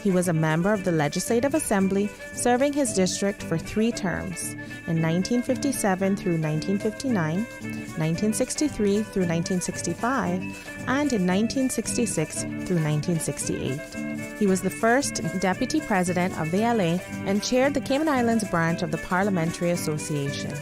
He was a member of the Legislative Assembly, serving his district for 3 terms, in 1957 through 1959, 1963 through 1965, and in 1966 through 1968. He was the first Deputy President of the LA and chaired the Cayman Islands branch of the Parliamentary Association.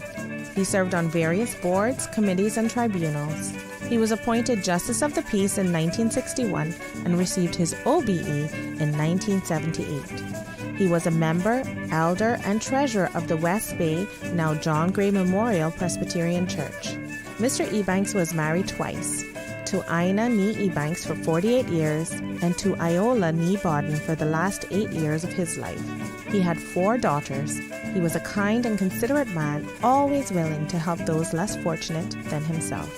He served on various boards, committees, and tribunals. He was appointed Justice of the Peace in 1961 and received his OBE in 1978. He was a member, elder, and treasurer of the West Bay, now John Gray Memorial Presbyterian Church. Mr. Ebanks was married twice, to Ina Nee Ebanks for 48 years and to Iola Nee Bodden for the last 8 years of his life. He had 4 daughters. He was a kind and considerate man, always willing to help those less fortunate than himself.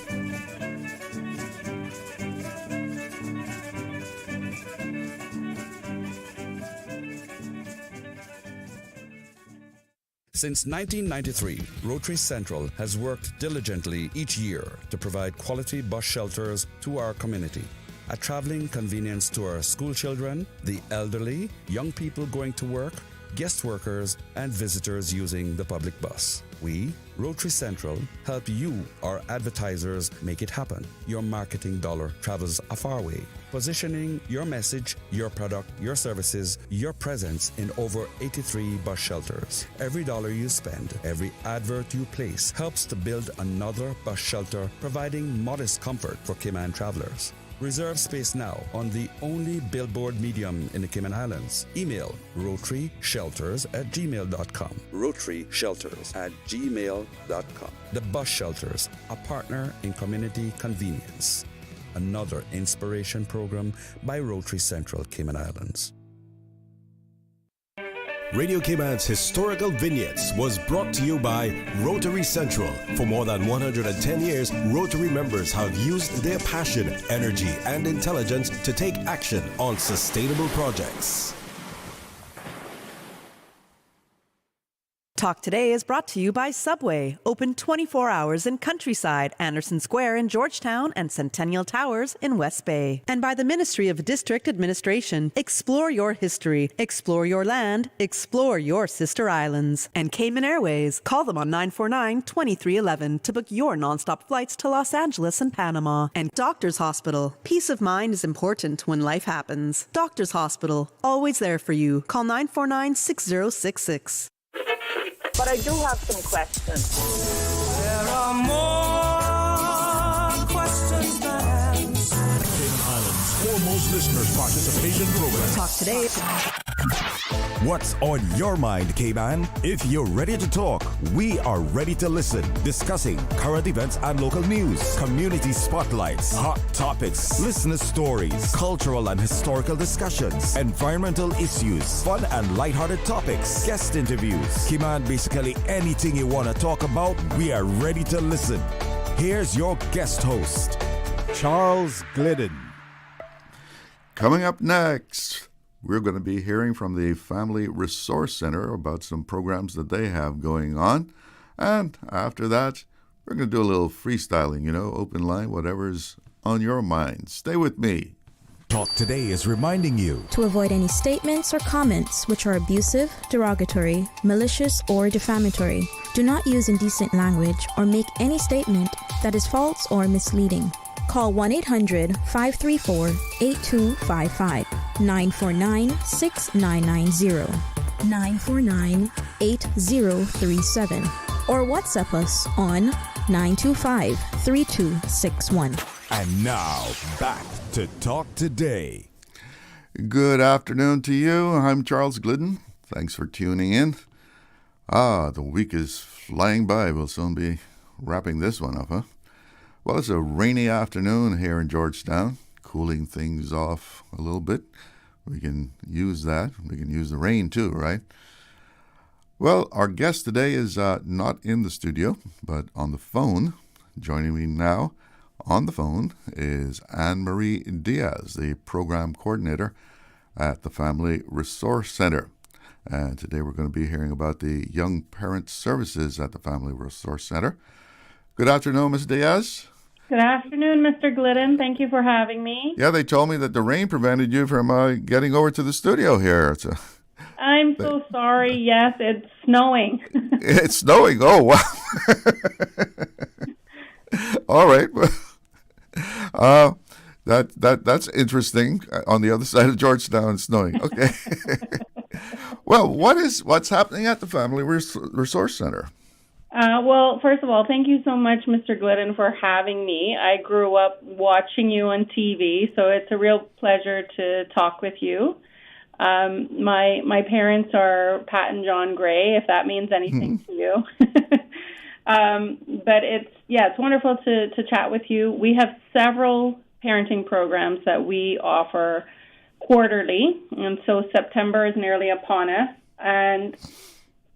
Since 1993, Rotary Central has worked diligently each year to provide quality bus shelters to our community. A traveling convenience to our school children, the elderly, young people going to work, guest workers, and visitors using the public bus. We, Rotary Central, help you, our advertisers, make it happen. Your marketing dollar travels a far way. Positioning your message, your product, your services, your presence in over 83 bus shelters. Every dollar you spend, every advert you place helps to build another bus shelter, providing modest comfort for Cayman travelers. Reserve space now on the only billboard medium in the Cayman Islands. Email rotaryshelters@gmail.com. rotaryshelters@gmail.com. The Bus Shelters, a partner in community convenience. Another inspiration program by Rotary Central Cayman Islands. Radio Cayman's Historical Vignettes was brought to you by Rotary Central. For more than 110 years, Rotary members have used their passion, energy, and intelligence to take action on sustainable projects. Talk Today is brought to you by Subway, open 24 hours in Countryside, Anderson Square in Georgetown, and Centennial Towers in West Bay. And by the Ministry of District Administration. Explore your history, explore your land, explore your sister islands. And Cayman Airways. Call them on 949-2311 to book your nonstop flights to Los Angeles and Panama. And Doctors Hospital. Peace of mind is important when life happens. Doctors Hospital, always there for you. Call 949-6066. But I do have some questions. There are more questions than answers. Cayman Islands' foremost listeners participation program. Talk Today. What's on your mind, Cayman? If you're ready to talk, we are ready to listen. Discussing current events and local news, community spotlights, hot topics, listener stories, cultural and historical discussions, environmental issues, fun and lighthearted topics, guest interviews. Cayman, basically anything you want to talk about, we are ready to listen. Here's your guest host, Charles Glidden. Coming up next, we're going to be hearing from the Family Resource Center about some programs that they have going on. And after that, we're going to do a little freestyling, open line, whatever's on your mind. Stay with me. Talk Today is reminding you to avoid any statements or comments which are abusive, derogatory, malicious, or defamatory. Do not use indecent language or make any statement that is false or misleading. Call 1-800-534-8255, 949-6990, 949-8037, or WhatsApp us on 925-3261. And now, back to Talk Today. Good afternoon to you. I'm Charles Glidden. Thanks for tuning in. The week is flying by. We'll soon be wrapping this one up, huh? Well, it's a rainy afternoon here in Georgetown, cooling things off a little bit. We can use that. We can use the rain too, right? Well, our guest today is not in the studio, but on the phone. Joining me now on the phone is Anne-Marie Diaz, the program coordinator at the Family Resource Center. And today we're going to be hearing about the Young Parent Services at the Family Resource Center. Good afternoon, Ms. Diaz. Good afternoon, Mr. Glidden. Thank you for having me. Yeah, they told me that the rain prevented you from getting over to the studio here. I'm so sorry. Yes, it's snowing. It's snowing. Oh, wow. All right. That's interesting. On the other side of Georgetown, it's snowing. Okay. Well, what's happening at the Family Resource Center? Well, first of all, thank you so much, Mr. Glidden, for having me. I grew up watching you on TV, so it's a real pleasure to talk with you. My parents are Pat and John Gray, if that means anything to you. But it's wonderful to chat with you. We have several parenting programs that we offer quarterly, and so September is nearly upon us, and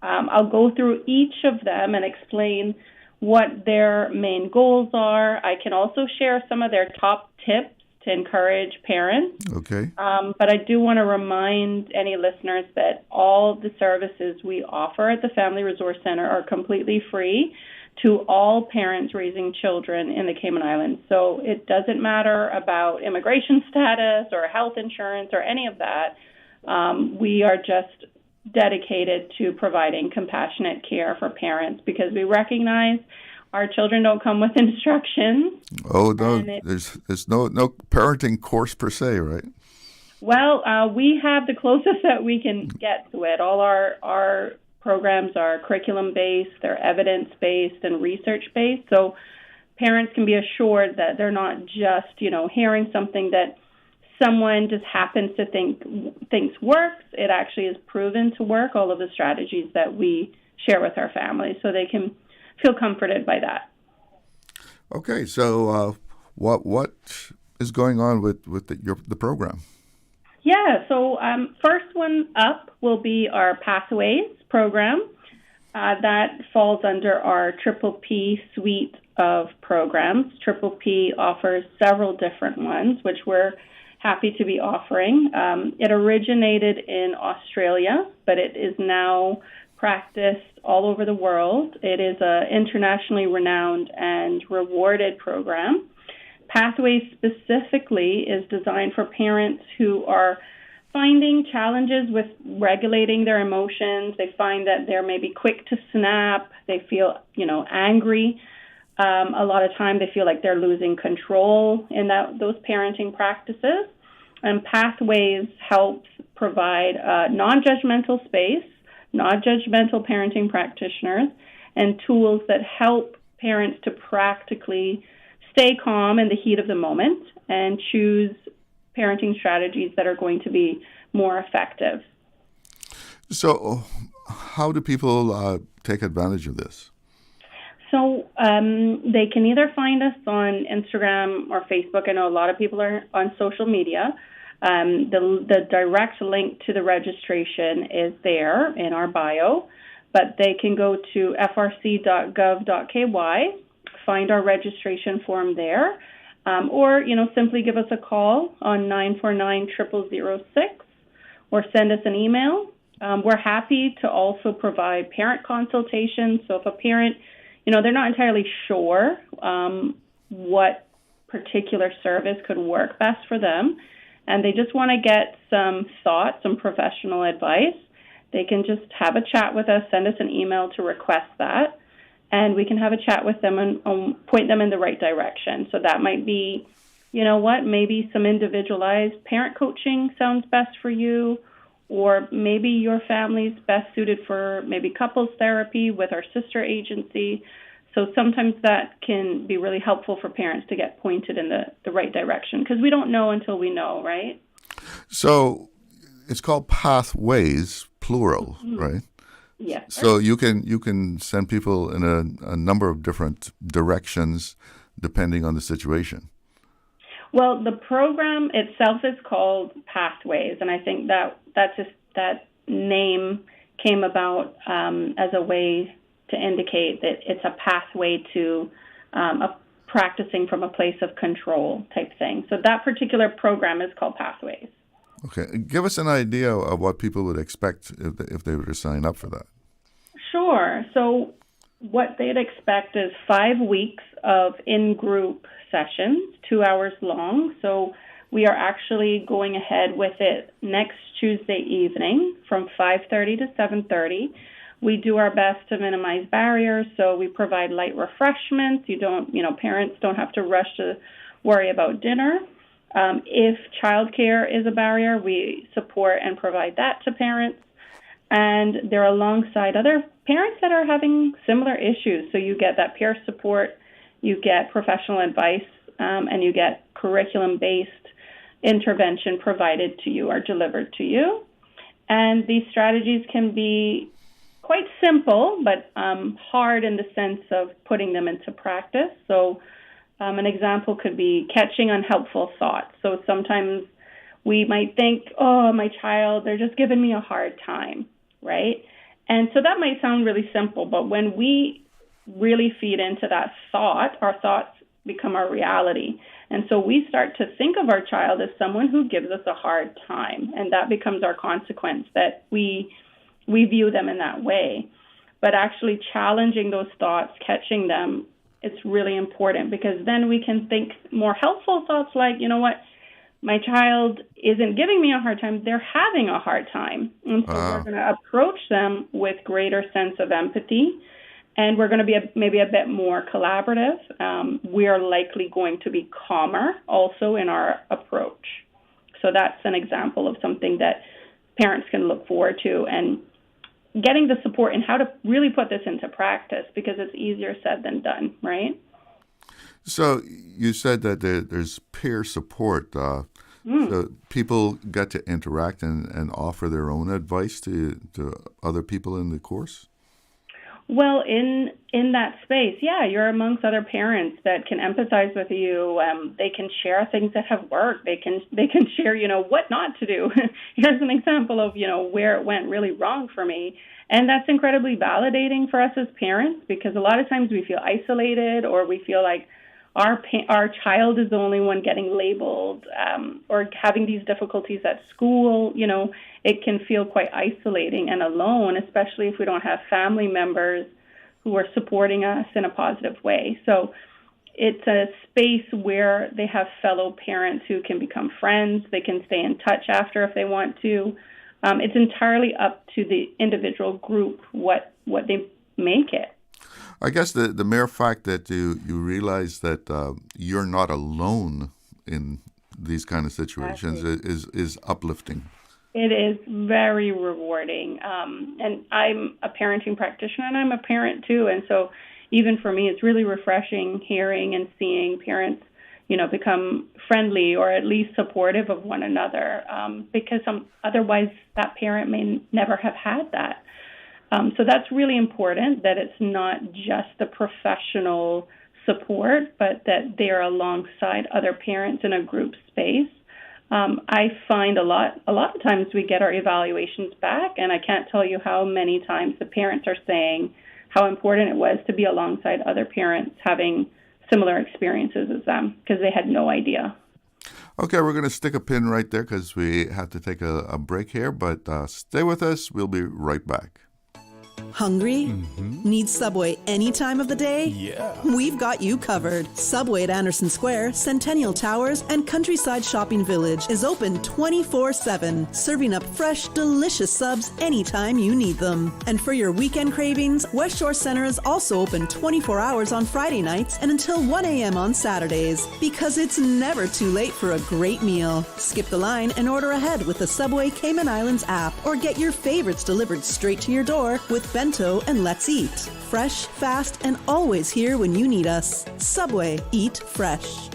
I'll go through each of them and explain what their main goals are. I can also share some of their top tips to encourage parents. Okay. But I do want to remind any listeners that all the services we offer at the Family Resource Center are completely free to all parents raising children in the Cayman Islands. So it doesn't matter about immigration status or health insurance or any of that. We are just dedicated to providing compassionate care for parents because we recognize our children don't come with instructions. Oh, no, there's no parenting course per se, right? Well, we have the closest that we can get to it. All our programs are curriculum-based, they're evidence-based and research-based, so parents can be assured that they're not just, hearing something that someone just happens to thinks works. It actually is proven to work, all of the strategies that we share with our families, so they can feel comforted by that. Okay, so what is going on with the program? Yeah, so first one up will be our Pathways program. That falls under our Triple P suite of programs. Triple P offers several different ones, which we're happy to be offering. It originated in Australia, but it is now practiced all over the world. It is an internationally renowned and rewarded program. Pathways specifically is designed for parents who are finding challenges with regulating their emotions. They find that they're maybe quick to snap. They feel, angry. A lot of time they feel like they're losing control in those parenting practices. And Pathways helps provide a non-judgmental space, non-judgmental parenting practitioners, and tools that help parents to practically stay calm in the heat of the moment and choose parenting strategies that are going to be more effective. So how do people take advantage of this? So they can either find us on Instagram or Facebook. I know a lot of people are on social media. The direct link to the registration is there in our bio, but they can go to frc.gov.ky, find our registration form there, or simply give us a call on 949-0006 or send us an email. We're happy to also provide parent consultations. So if a parent, they're not entirely sure what particular service could work best for them, and they just want to get some thoughts, some professional advice, they can just have a chat with us, send us an email to request that, and we can have a chat with them and point them in the right direction. So that might be, maybe some individualized parent coaching sounds best for you, or maybe your family's best suited for maybe couples therapy with our sister agency. So sometimes that can be really helpful for parents to get pointed in the right direction, because we don't know until we know, right? So it's called Pathways, plural, right? Yes. So you can send people in a number of different directions depending on the situation. Well, the program itself is called Pathways, and I think that name came about as a way to indicate that it's a pathway to practicing from a place of control type thing. So that particular program is called Pathways. Okay. Give us an idea of what people would expect if they were to sign up for that. Sure. So what they'd expect is 5 weeks of in-group sessions, 2 hours long. So we are actually going ahead with it next Tuesday evening from 5:30 to 7:30. We do our best to minimize barriers, so we provide light refreshments. Parents don't have to rush to worry about dinner. If childcare is a barrier, we support and provide that to parents. And they're alongside other parents that are having similar issues. So you get that peer support, you get professional advice, and you get curriculum-based intervention provided to you or delivered to you. And these strategies can be quite simple, but hard in the sense of putting them into practice. So an example could be catching unhelpful thoughts. So sometimes we might think, oh, my child, they're just giving me a hard time, right? And so that might sound really simple, but when we really feed into that thought, our thoughts become our reality. And so we start to think of our child as someone who gives us a hard time, and that becomes our consequence, that we view them in that way. But actually challenging those thoughts, catching them, it's really important, because then we can think more helpful thoughts like, you know what, my child isn't giving me a hard time, they're having a hard time. And so we're going to approach them with greater sense of empathy, and we're going to be maybe a bit more collaborative. We are likely going to be calmer also in our approach. So that's an example of something that parents can look forward to, and getting the support in how to really put this into practice, because it's easier said than done, right? So you said that there's peer support. So people get to interact and offer their own advice to other people in the course? Well, in that space, yeah, you're amongst other parents that can empathize with you. They can share things that have worked. They can share, what not to do. Here's an example of, where it went really wrong for me. And that's incredibly validating for us as parents, because a lot of times we feel isolated, or we feel like our child is the only one getting labeled, or having these difficulties at school. It can feel quite isolating and alone, especially if we don't have family members who are supporting us in a positive way. So it's a space where they have fellow parents who can become friends. They can stay in touch after if they want to. It's entirely up to the individual group what they make it. I guess the mere fact that you realize that you're not alone in these kind of situations is uplifting. It is very rewarding. And I'm a parenting practitioner, and I'm a parent too. And so even for me, it's really refreshing hearing and seeing parents, become friendly or at least supportive of one another, because otherwise that parent may never have had that. So that's really important, that it's not just the professional support, but that they're alongside other parents in a group space. I find a lot of times we get our evaluations back, and I can't tell you how many times the parents are saying how important it was to be alongside other parents having similar experiences as them, because they had no idea. Okay, we're going to stick a pin right there because we have to take a break here, but stay with us. We'll be right back. Hungry? Need Subway any time of the day? Yeah. We've got you covered. Subway at Anderson Square, Centennial Towers, and Countryside Shopping Village is open 24/7, serving up fresh, delicious subs anytime you need them. And for your weekend cravings, West Shore Center is also open 24 hours on Friday nights and until 1 a.m. on Saturdays, because it's never too late for a great meal. Skip the line and order ahead with the Subway Cayman Islands app, or get your favorites delivered straight to your door with Bento and Let's Eat. Fresh, fast, and always here when you need us. Subway. Eat fresh.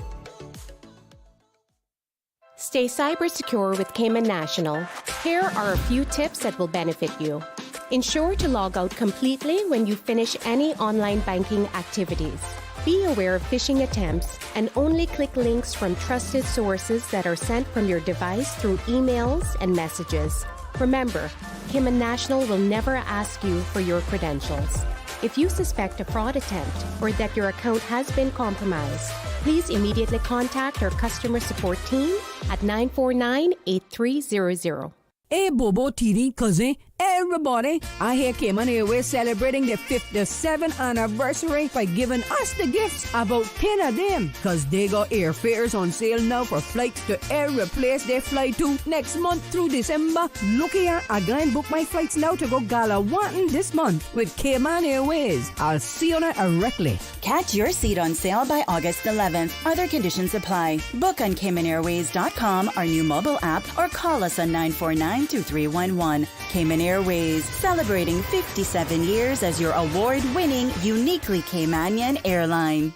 Stay cyber secure with Cayman National. Here are a few tips that will benefit you. Ensure to log out completely when you finish any online banking activities. Be aware of phishing attempts and only click links from trusted sources that are sent from your device through emails and messages. Remember, Cayman National will never ask you for your credentials. If you suspect a fraud attempt or that your account has been compromised, please immediately contact our customer support team at 949-8300. ए बोबो तीरी कज़ें ए everybody. I hear Cayman Airways celebrating their 57th anniversary by giving us the gifts, about 10 of them, because they got airfares on sale now for flights to every place they fly to next month through December. Look here, I go and book my flights now to go Galawantan this month with Cayman Airways. I'll see you directly. Catch your seat on sale by August 11th. Other conditions apply. Book on CaymanAirways.com, our new mobile app, or call us on 949-2311. Cayman Airways, celebrating 57 years as your award-winning, uniquely Caymanian airline.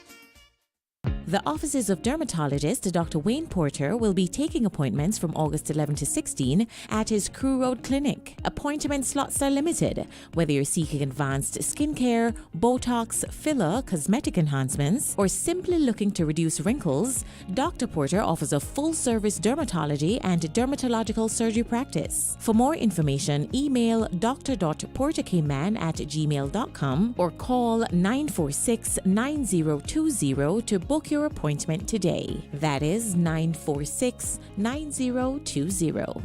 The offices of dermatologist Dr. Wayne Porter will be taking appointments from August 11 to 16 at his Crew Road Clinic. Appointment slots are limited. Whether you're seeking advanced skincare, Botox, filler, cosmetic enhancements, or simply looking to reduce wrinkles, Dr. Porter offers a full-service dermatology and dermatological surgery practice. For more information, email dr.portercayman@gmail.com or call 946-9020 to book your appointment today. That is 946-9020.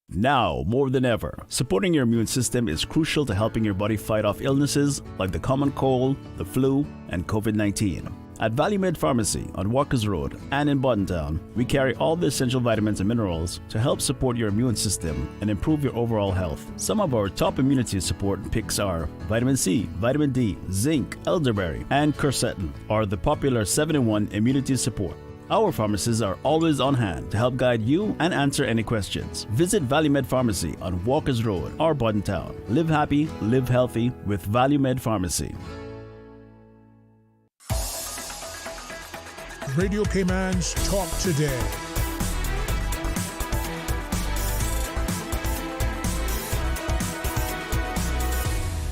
Now, more than ever, supporting your immune system is crucial to helping your body fight off illnesses like the common cold, the flu, and COVID-19. At ValueMed Pharmacy on Walkers Road and in Boddentown, we carry all the essential vitamins and minerals to help support your immune system and improve your overall health. Some of our top immunity support picks are vitamin C, vitamin D, zinc, elderberry, and quercetin are the popular 7-in-1 immunity support. Our pharmacists are always on hand to help guide you and answer any questions. Visit ValueMed Pharmacy on Walkers Road or Boddentown. Live happy, live healthy with ValueMed Pharmacy. Radio Cayman's Talk Today.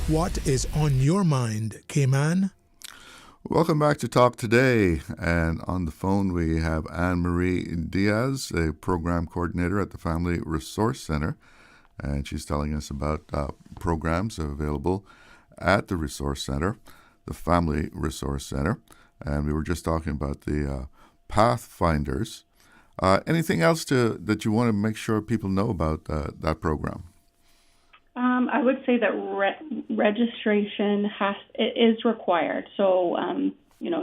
What is on your mind, Cayman? Welcome back to Talk Today. And on the phone we have Anne-Marie Diaz, a program coordinator at the Family Resource Center. And she's telling us about programs available at the Resource Center, the Family Resource Center. And we were just talking about the Pathfinders. Anything else that you want to make sure people know about that program? I would say that registration is required. So,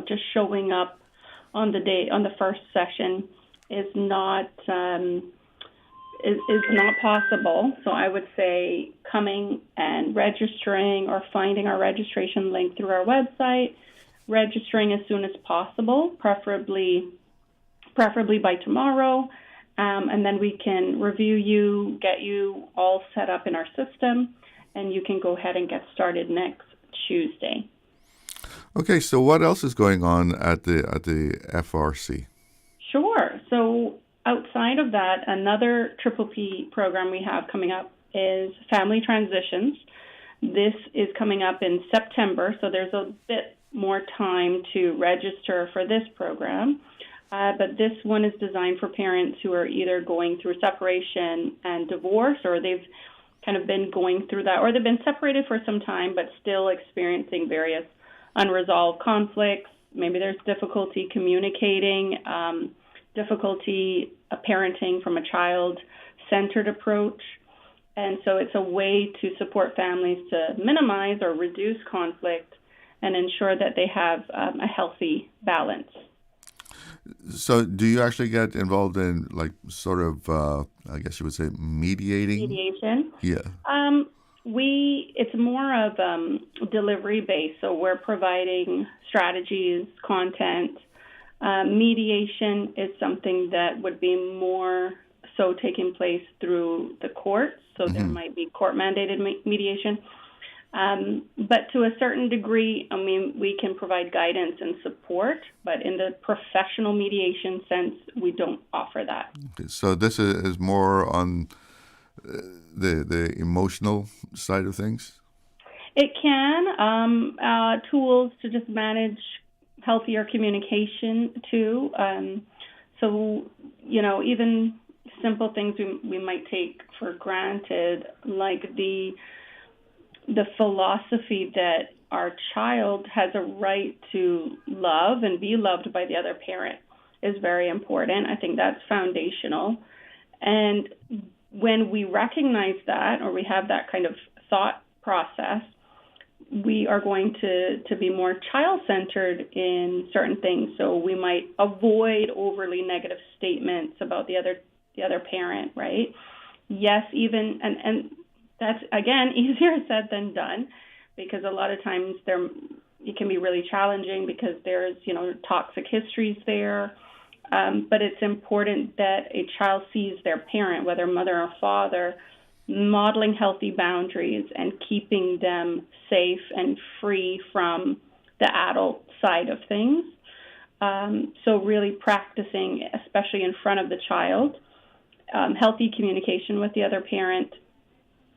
just showing up on the first session is not possible. So I would say coming and registering or finding our registration link through our website, registering as soon as possible, preferably by tomorrow, and then we can review you, get you all set up in our system, and you can go ahead and get started next Tuesday. Okay, so what else is going on at the FRC? Sure. So outside of that, another Triple P program we have coming up is Family Transitions. This is coming up in September, so there's a bit more time to register for this program. But this one is designed for parents who are either going through separation and divorce, or they've kind of been going through that, or they've been separated for some time but still experiencing various unresolved conflicts. Maybe there's difficulty communicating, difficulty parenting from a child-centered approach. And so it's a way to support families to minimize or reduce conflict and ensure that they have a healthy balance. So do you actually get involved in, like, sort of, I guess you would say, mediating? Mediation? Yeah. It's more of delivery-based, so we're providing strategies, content. Mediation is something that would be more so taking place through the courts, so there might be court-mandated mediation. But to a certain degree, I mean, we can provide guidance and support, but in the professional mediation sense, we don't offer that. Okay, so this is more on the emotional side of things? It can. Tools to just manage healthier communication, too. So, even simple things we might take for granted, like the philosophy that our child has a right to love and be loved by the other parent is very important. I think that's foundational. And when we recognize that, or we have that kind of thought process, we are going to be more child-centered in certain things. So we might avoid overly negative statements about the other parent, right? Yes, even, and that's, again, easier said than done, because a lot of times it can be really challenging because there's, toxic histories there. But it's important that a child sees their parent, whether mother or father, modeling healthy boundaries and keeping them safe and free from the adult side of things. So really practicing, especially in front of the child, healthy communication with the other parent,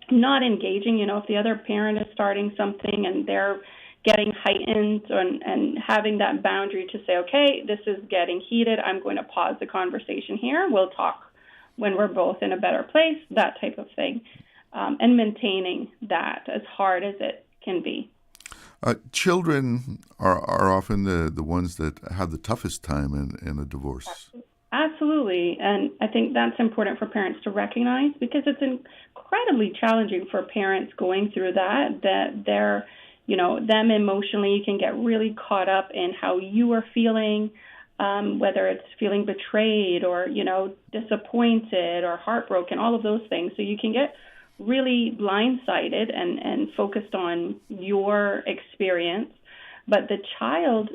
not engaging, if the other parent is starting something and they're getting heightened and having that boundary to say, okay, this is getting heated, I'm going to pause the conversation here, we'll talk when we're both in a better place, that type of thing, and maintaining that as hard as it can be. Children are often the ones that have the toughest time in a divorce. Absolutely, and I think that's important for parents to recognize, because it's incredibly challenging for parents going through that they're, them emotionally can get really caught up in how you are feeling, whether it's feeling betrayed or, disappointed or heartbroken, all of those things. So you can get really blindsided and focused on your experience. But the child,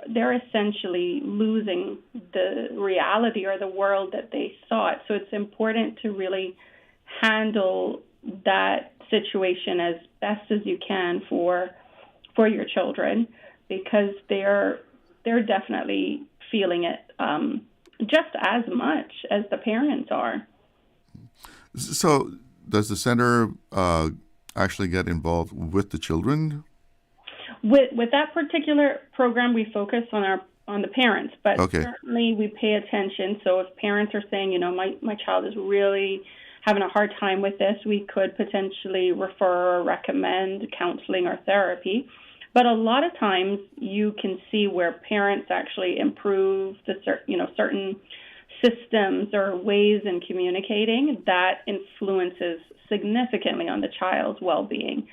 they're essentially losing the reality or the world that they thought. So it's important to really handle that situation as best as you can for your children, because they're definitely feeling it just as much as the parents are. So does the center actually get involved with the children? With that particular program, we focus on the parents, but certainly we pay attention. So if parents are saying, my child is really having a hard time with this, we could potentially refer or recommend counseling or therapy. But a lot of times you can see where parents actually improve the certain systems or ways in communicating that influences significantly on the child's well-being.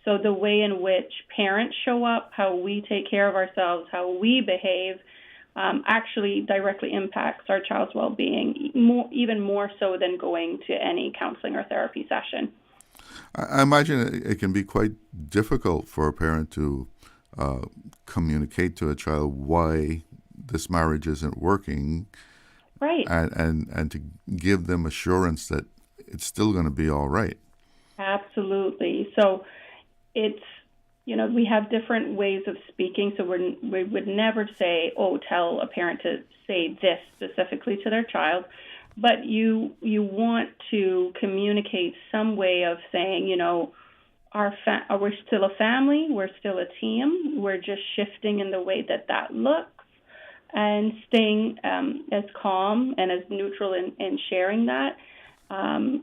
So the way in which parents show up, how we take care of ourselves, how we behave, actually directly impacts our child's well-being, even more so than going to any counseling or therapy session. I imagine it can be quite difficult for a parent to communicate to a child why this marriage isn't working, right? And to give them assurance that it's still going to be all right. Absolutely. So it's, we have different ways of speaking. So we would never say, tell a parent to say this specifically to their child. But you want to communicate some way of saying, we're still a family, we're still a team, we're just shifting in the way that looks, and staying as calm and as neutral in sharing that,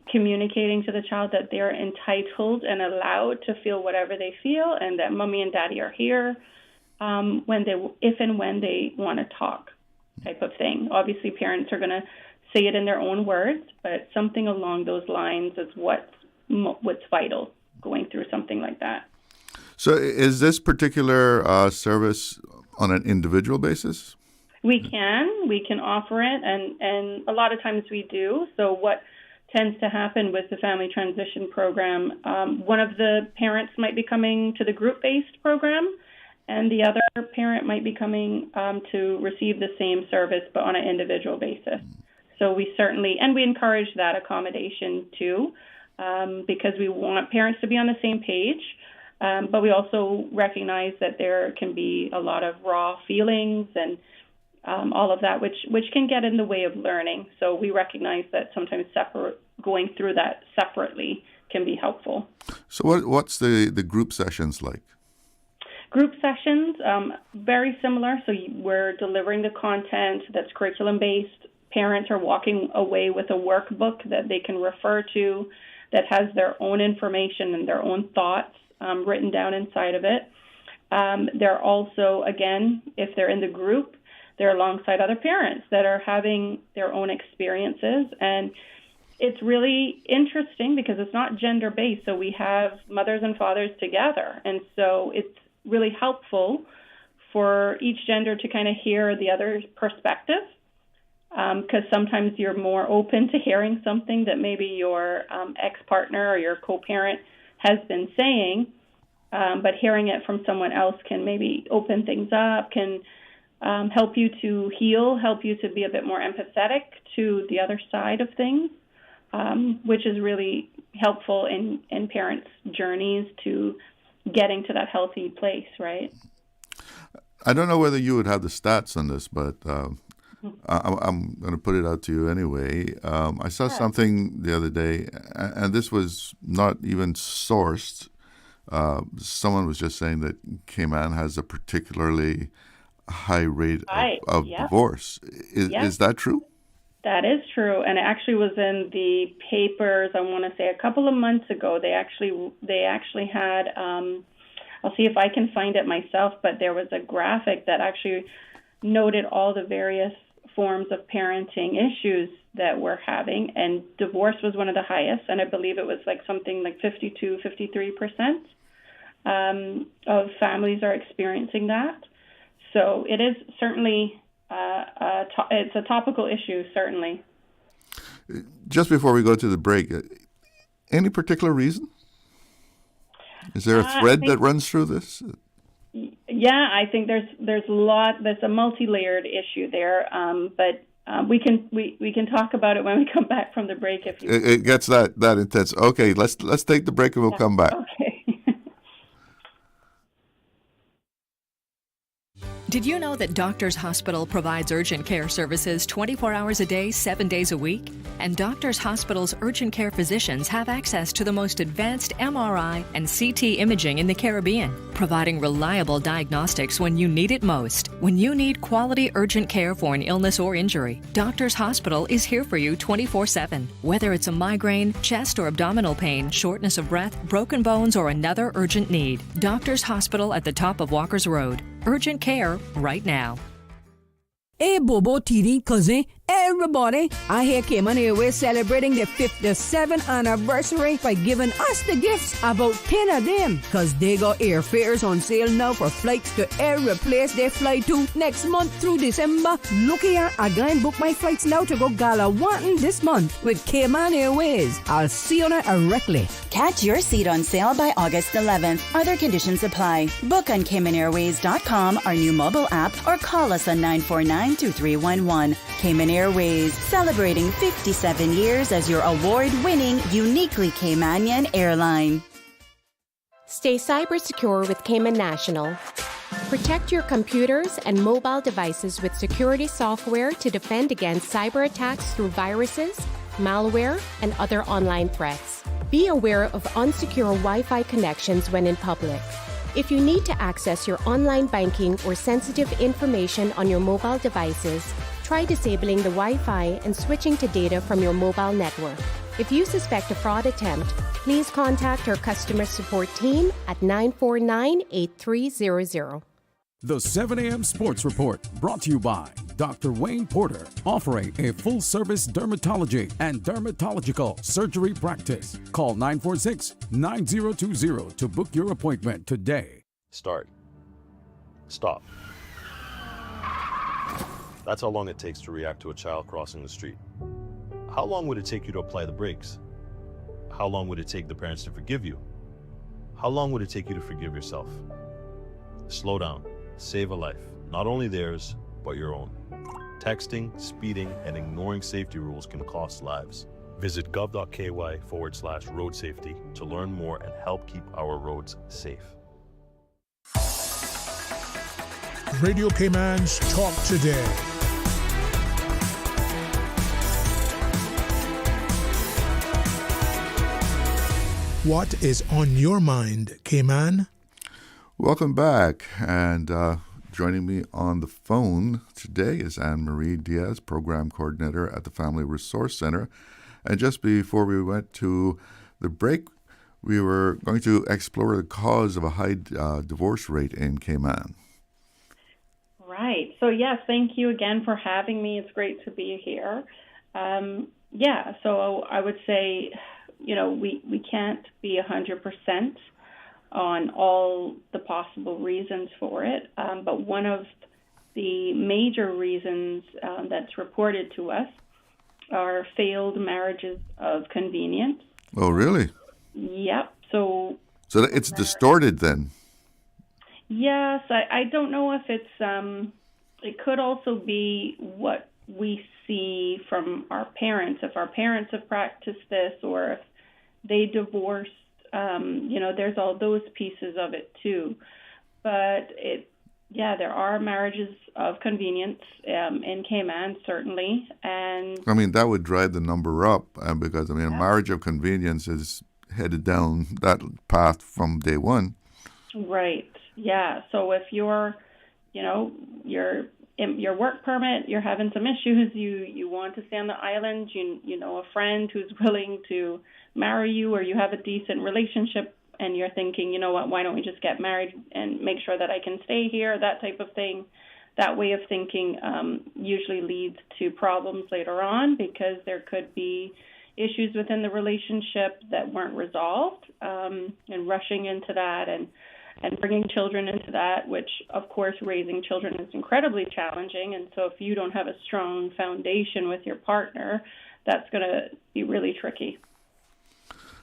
communicating to the child that they're entitled and allowed to feel whatever they feel, and that mommy and daddy are here if and when they want to talk, type of thing. Obviously, parents are going to say it in their own words, but something along those lines is what's vital going through something like that. So is this particular service on an individual basis? We can offer it, and a lot of times we do. So what tends to happen with the family transition program, one of the parents might be coming to the group-based program, and the other parent might be coming to receive the same service, but on an individual basis. So we encourage that accommodation too, because we want parents to be on the same page, but we also recognize that there can be a lot of raw feelings and all of that, which can get in the way of learning. So we recognize that sometimes going through that separately can be helpful. So what's the group sessions like? Group sessions, very similar. So we're delivering the content that's curriculum-based. Parents are walking away with a workbook that they can refer to that has their own information and their own thoughts written down inside of it. They're also, again, if they're in the group, they're alongside other parents that are having their own experiences. And it's really interesting because it's not gender-based. So we have mothers and fathers together. And so it's really helpful for each gender to kind of hear the other perspective, because sometimes you're more open to hearing something that maybe your ex-partner or your co-parent has been saying, but hearing it from someone else can maybe open things up, can help you to heal, help you to be a bit more empathetic to the other side of things, which is really helpful in parents' journeys to getting to that healthy place, right? I don't know whether you would have the stats on this, but I'm going to put it out to you anyway. I saw something the other day, and this was not even sourced. Someone was just saying that Cayman has a particularly high rate of divorce. Is that true? That is true, and it actually was in the papers. I want to say a couple of months ago. They actually had. I'll see if I can find it myself, but there was a graphic that actually noted all the various forms of parenting issues that we're having, and divorce was one of the highest, and I believe it was like something like 52-53% of families are experiencing that. So it is certainly it's a topical issue, certainly. Just before we go to the break, any particular reason? Is there a thread that runs through this? Yeah, I think there's a multi-layered issue there, but we can talk about it when we come back from the break. If it gets that intense. Okay, let's take the break and we'll come back. Okay. Did you know that Doctors Hospital provides urgent care services 24 hours a day, 7 days a week? And Doctors Hospital's urgent care physicians have access to the most advanced MRI and CT imaging in the Caribbean, providing reliable diagnostics when you need it most. When you need quality urgent care for an illness or injury, Doctors Hospital is here for you 24/7. Whether it's a migraine, chest or abdominal pain, shortness of breath, broken bones, or another urgent need, Doctors Hospital at the top of Walker's Road. Urgent care right now. Hey, Bobo, Tiri, cousin, everybody. I hear Cayman Airways celebrating their 57th anniversary by giving us the gifts, about 10 of them, because they got airfares on sale now for flights to every place they fly to next month through December. Look here, I go and book my flights now to go Galawantan this month with Cayman Airways. I'll see you directly. Catch your seat on sale by August 11th. Other conditions apply. Book on CaymanAirways.com, our new mobile app, or call us on 949-2311. Cayman Airways, celebrating 57 years as your award-winning, uniquely Caymanian airline. Stay cyber secure with Cayman National. Protect your computers and mobile devices with security software to defend against cyber attacks through viruses, malware, and other online threats. Be aware of unsecure Wi-Fi connections when in public. If you need to access your online banking or sensitive information on your mobile devices, try disabling the Wi-Fi and switching to data from your mobile network. If you suspect a fraud attempt, please contact our customer support team at 949-8300. The 7 a.m. Sports Report, brought to you by Dr. Wayne Porter, offering a full-service dermatology and dermatological surgery practice. Call 946-9020 to book your appointment today. Start. Stop. That's how long it takes to react to a child crossing the street. How long would it take you to apply the brakes? How long would it take the parents to forgive you? How long would it take you to forgive yourself? Slow down. Save a life. Not only theirs, but your own. Texting, speeding, and ignoring safety rules can cost lives. Visit gov.ky/road safety to learn more and help keep our roads safe. Radio Cayman's Talk Today. What is on your mind, Cayman? Welcome back, and joining me on the phone today is Anne-Marie Diaz, Program Coordinator at the Family Resource Center. And just before we went to the break, we were going to explore the cause of a high divorce rate in Cayman. Right. So, yes, thank you again for having me. It's great to be here. So I would say, we can't be 100% on all the possible reasons for it, but one of the major reasons that's reported to us are failed marriages of convenience. Oh, really? Yep. So it's distorted then? Yes, I don't know if it's, it could also be what we see from our parents. If our parents have practiced this, or if they divorced, there's all those pieces of it too. But there are marriages of convenience in Cayman, certainly. And I mean, that would drive the number up because, a marriage of convenience is headed down that path from day one. Right. Yeah. So if you're, your work permit, you're having some issues, you want to stay on the island, you know a friend who's willing to marry you, or you have a decent relationship and you're thinking, you know what, why don't we just get married and make sure that I can stay here, that type of thing. That way of thinking usually leads to problems later on, because there could be issues within the relationship that weren't resolved, and rushing into that and bringing children into that, which, of course, raising children is incredibly challenging. And so if you don't have a strong foundation with your partner, that's going to be really tricky.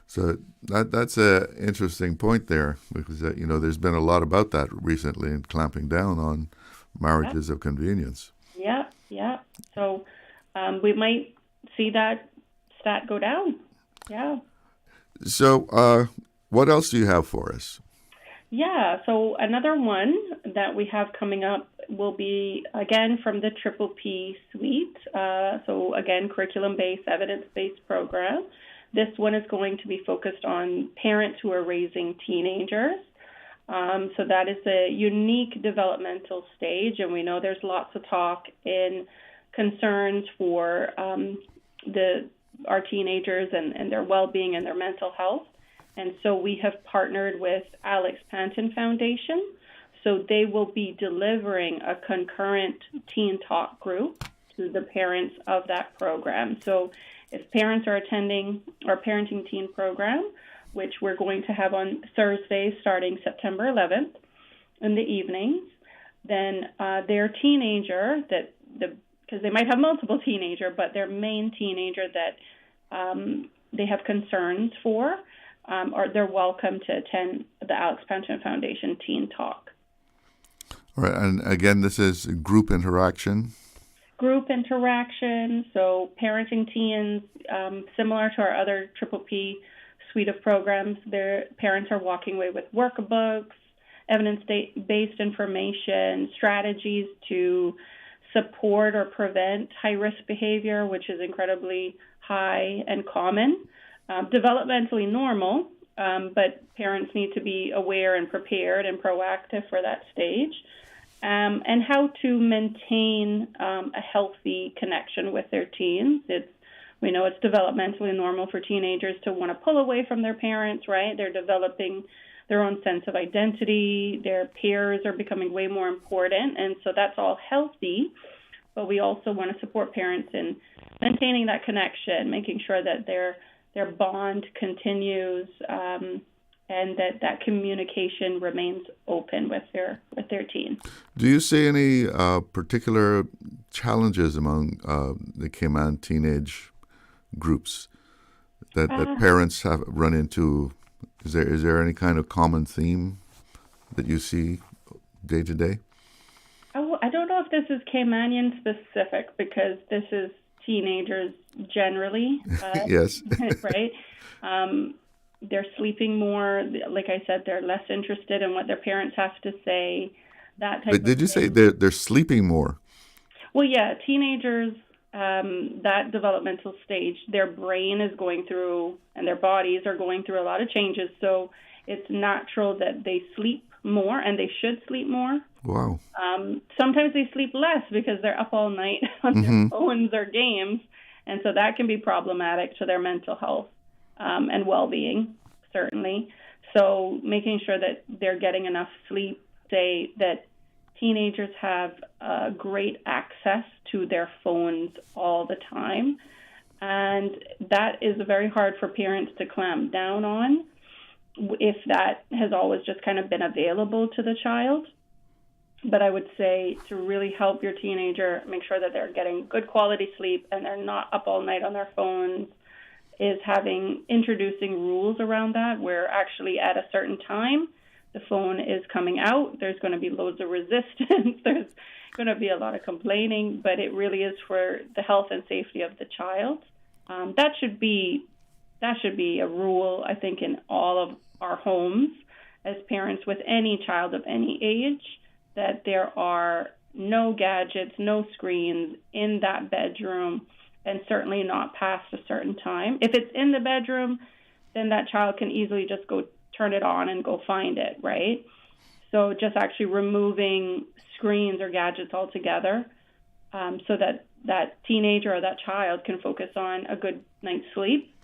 So that's an interesting point there, because, there's been a lot about that recently and clamping down on marriages of convenience. Yeah. So we might see that stat go down. Yeah. So what else do you have for us? Yeah, so another one that we have coming up will be, again, from the Triple P suite. So, again, curriculum-based, evidence-based program. This one is going to be focused on parents who are raising teenagers. So that is a unique developmental stage, and we know there's lots of talk in concerns for our teenagers and their well-being and their mental health. And so we have partnered with Alex Panton Foundation. So they will be delivering a concurrent teen talk group to the parents of that program. So if parents are attending our parenting teen program, which we're going to have on Thursdays starting September 11th in the evenings, then their teenager, because they might have multiple teenager, but their main teenager that they have concerns for, or they're welcome to attend the Alex Panton Foundation Teen Talk. All right, and again, this is group interaction? Group interaction, so parenting teens, similar to our other Triple P suite of programs, their parents are walking away with workbooks, evidence-based information, strategies to support or prevent high-risk behavior, which is incredibly high and common. Developmentally normal, but parents need to be aware and prepared and proactive for that stage, and how to maintain a healthy connection with their teens. We know it's developmentally normal for teenagers to want to pull away from their parents, right? They're developing their own sense of identity. Their peers are becoming way more important, and so that's all healthy. But we also want to support parents in maintaining that connection, making sure that their bond continues, and that communication remains open with their teen. Do you see any particular challenges among the Cayman teenage groups that parents have run into? Is there any kind of common theme that you see day to day? I don't know if this is Caymanian specific, because this is teenagers generally. Yes. Right? They're sleeping more. Like I said, they're less interested in what their parents have to say. That type. But did you say they're sleeping more? Well, yeah, teenagers, that developmental stage, their brain is going through, and their bodies are going through a lot of changes. So it's natural that they sleep more, and they should sleep more. Wow. Sometimes they sleep less because they're up all night on their phones or games, and so that can be problematic to their mental health and well-being, certainly. So making sure that they're getting enough sleep, say that teenagers have great access to their phones all the time. And that is very hard for parents to clamp down on if that has always just kind of been available to the child. But I would say to really help your teenager, make sure that they're getting good quality sleep and they're not up all night on their phones, is introducing rules around that, where actually at a certain time, the phone is coming out. There's going to be loads of resistance. There's going to be a lot of complaining, but it really is for the health and safety of the child. That should be a rule, I think, in all of our homes as parents with any child of any age, that there are no gadgets, no screens in that bedroom, and certainly not past a certain time. If it's in the bedroom, then that child can easily just go turn it on and go find it, right? So just actually removing screens or gadgets altogether, so that that teenager or that child can focus on a good night's sleep.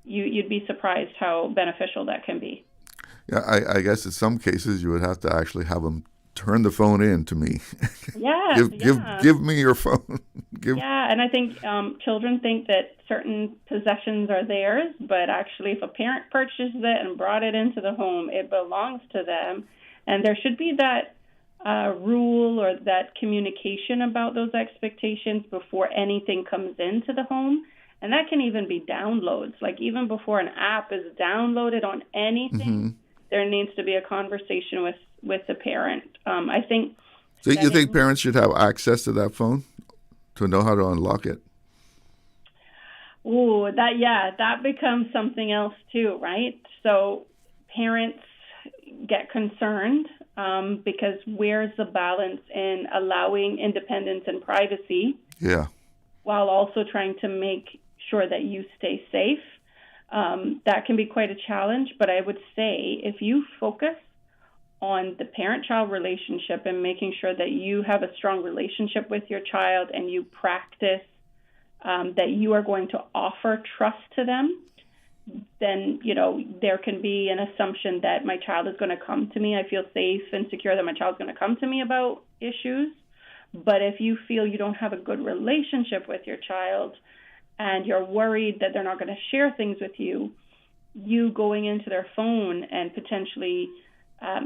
You'd be surprised how beneficial that can be. Yeah, I guess in some cases you would have to actually have them turn the phone in to me. Yeah, give me your phone. Yeah, and I think children think that certain possessions are theirs, but actually if a parent purchases it and brought it into the home, it belongs to them. And there should be that rule or that communication about those expectations before anything comes into the home. And that can even be downloads. Like even before an app is downloaded on anything, there needs to be a conversation with the parent. I think. So you think parents should have access to that phone to know how to unlock it? Ooh, that becomes something else too, right? So parents get concerned because where's the balance in allowing independence and privacy? Yeah. While also trying to make sure that you stay safe. That can be quite a challenge, but I would say if you focus on the parent-child relationship and making sure that you have a strong relationship with your child and you practice that you are going to offer trust to them, then, there can be an assumption that my child is going to come to me. I feel safe and secure that my child's going to come to me about issues. But if you feel you don't have a good relationship with your child and you're worried that they're not going to share things with you, you going into their phone and potentially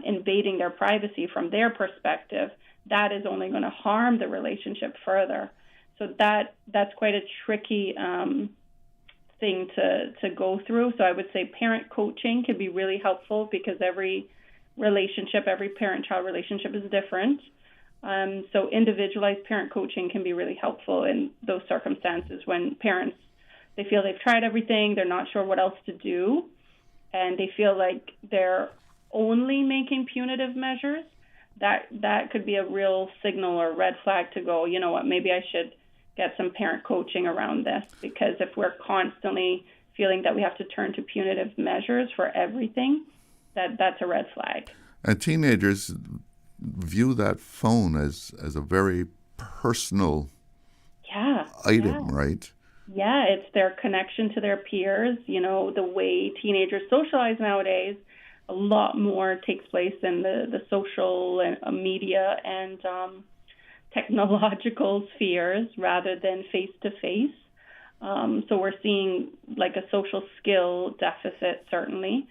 invading their privacy from their perspective, that is only going to harm the relationship further. So that's quite a tricky thing to go through. So I would say parent coaching can be really helpful because every parent-child relationship is different. So individualized parent coaching can be really helpful in those circumstances when parents, they feel they've tried everything, they're not sure what else to do, and they feel like they're only making punitive measures. That could be a real signal or red flag to go, you know what, maybe I should get some parent coaching around this, because if we're constantly feeling that we have to turn to punitive measures for everything, that's a red flag. And teenagers view that phone as a very personal item, right? Yeah, it's their connection to their peers. The way teenagers socialize nowadays, a lot more takes place in the social and media and technological spheres rather than face-to-face. So we're seeing like a social skill deficit, certainly.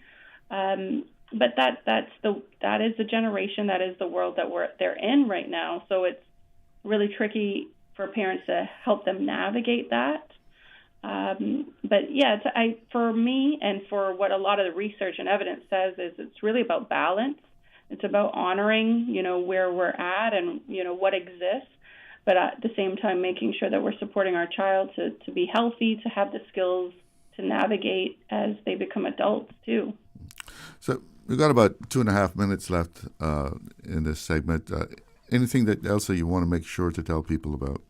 But that is the generation, that is the world that they're in right now. So it's really tricky for parents to help them navigate that. But yeah, for me and for what a lot of the research and evidence says is it's really about balance. It's about honoring, where we're at and, what exists, but at the same time making sure that we're supporting our child to be healthy, to have the skills to navigate as they become adults too. So we've got about 2.5 minutes left in this segment. Anything else that you want to make sure to tell people about?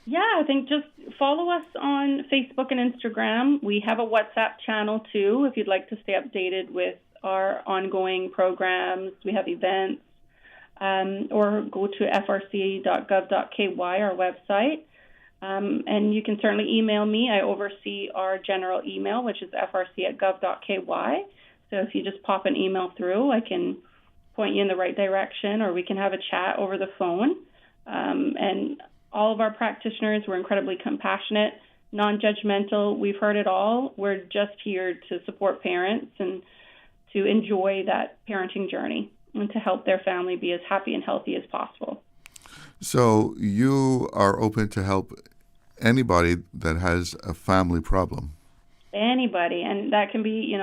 Yeah, I think just follow us on Facebook and Instagram. We have a WhatsApp channel too, if you'd like to stay updated with our ongoing programs. We have events, or go to frc.gov.ky, our website. And you can certainly email me. I oversee our general email, which is frc@gov.ky. So if you just pop an email through, I can point you in the right direction, or we can have a chat over the phone. And all of our practitioners were incredibly compassionate non-judgmental. We've heard it all. We're just here to support parents and to enjoy that parenting journey and to help their family be as happy and healthy as possible. So you are open to help anybody that has a family problem? Anybody, and that can be,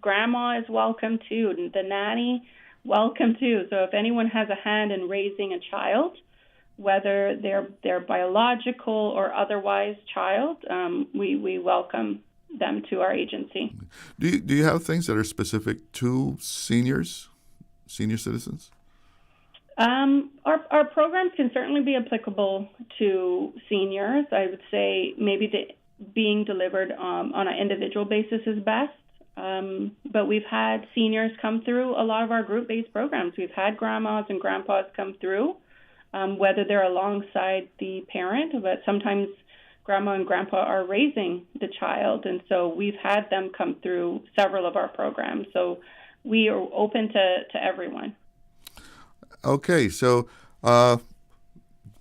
grandma is welcome too, and the nanny, welcome too. So if anyone has a hand in raising a child, whether they're biological or otherwise child, we welcome them to our agency. Do you have things that are specific to senior citizens? Our programs can certainly be applicable to seniors. I would say maybe being delivered on an individual basis is best. But we've had seniors come through a lot of our group-based programs. We've had grandmas and grandpas come through, whether they're alongside the parent, but sometimes grandma and grandpa are raising the child, and so we've had them come through several of our programs. So we are open to everyone. Okay, so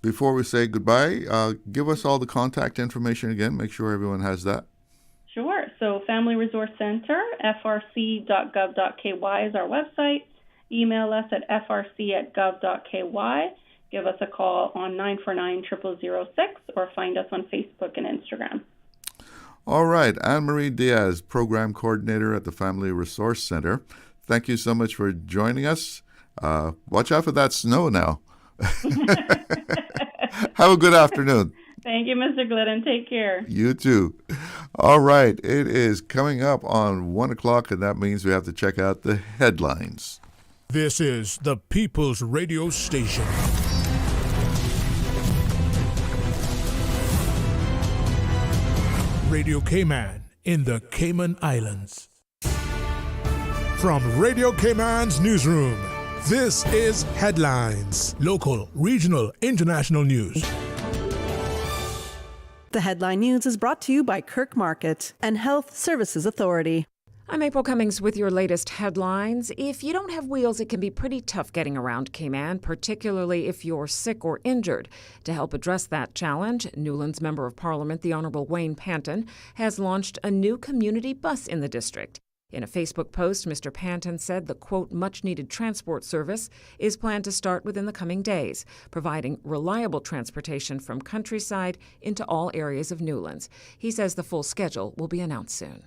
before we say goodbye, give us all the contact information again. Make sure everyone has that. Sure. So Family Resource Center, frc.gov.ky is our website. Email us at frc@gov.ky. Give us a call on 949-0006 or find us on Facebook and Instagram. All right. Anne-Marie Diaz, Program Coordinator at the Family Resource Center. Thank you so much for joining us. Watch out for that snow now. Have a good afternoon. Thank you, Mr. Glidden. Take care. You too. All right. It is coming up on 1 o'clock, and that means we have to check out the headlines. This is the People's Radio Station. Radio Cayman in the Cayman Islands. From Radio Cayman's newsroom, this is Headlines. Local, regional, international news. The Headline News is brought to you by Kirk Market and Health Services Authority. I'm April Cummings with your latest headlines. If you don't have wheels, it can be pretty tough getting around Cayman, particularly if you're sick or injured. To help address that challenge, Newlands Member of Parliament, the Honourable Wayne Panton, has launched a new community bus in the district. In a Facebook post, Mr. Panton said the, quote, much-needed transport service is planned to start within the coming days, providing reliable transportation from countryside into all areas of Newlands. He says the full schedule will be announced soon.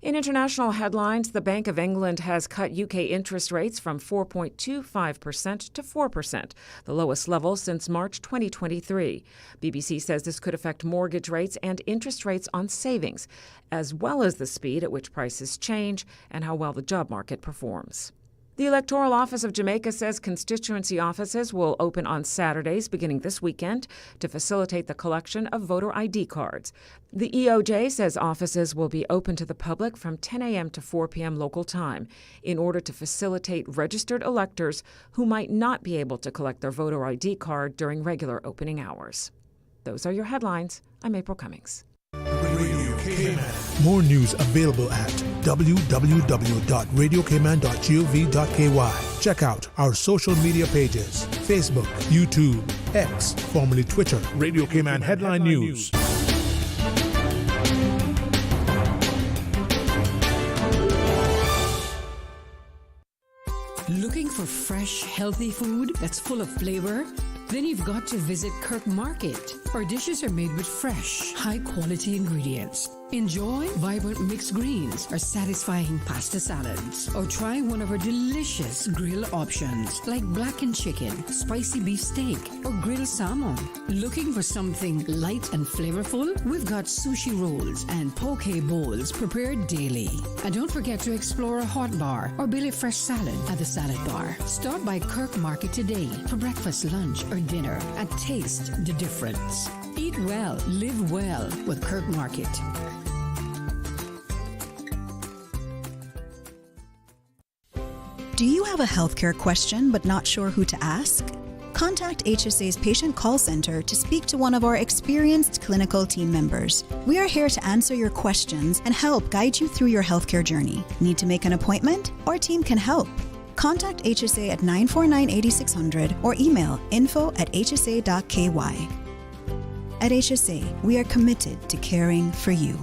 In international headlines, the Bank of England has cut UK interest rates from 4.25% to 4%, the lowest level since March 2023. BBC says this could affect mortgage rates and interest rates on savings, as well as the speed at which prices change and how well the job market performs. The Electoral Office of Jamaica says constituency offices will open on Saturdays beginning this weekend to facilitate the collection of voter ID cards. The EOJ says offices will be open to the public from 10 a.m. to 4 p.m. local time in order to facilitate registered electors who might not be able to collect their voter ID card during regular opening hours. Those are your headlines. I'm April Cummings. Radio Cayman. More news available at www.radiocayman.gov.ky. Check out our social media pages: Facebook, YouTube, X, formerly Twitter, Radio Cayman Headline News. Looking for fresh, healthy food that's full of flavor? Then you've got to visit Kirk Market. Our dishes are made with fresh, high-quality ingredients. Enjoy vibrant mixed greens or satisfying pasta salads. Or try one of our delicious grill options like blackened chicken, spicy beef steak, or grilled salmon. Looking for something light and flavorful? We've got sushi rolls and poke bowls prepared daily. And don't forget to explore a hot bar or Billy Fresh salad at the salad bar. Stop by Kirk Market today for breakfast, lunch, or dinner and taste the difference. Eat well, live well with Kirk Market. Do you have a healthcare question but not sure who to ask? Contact HSA's Patient Call Center to speak to one of our experienced clinical team members. We are here to answer your questions and help guide you through your healthcare journey. Need to make an appointment? Our team can help. Contact HSA at 949-8600 or email info@hsa.ky. At HSA, we are committed to caring for you.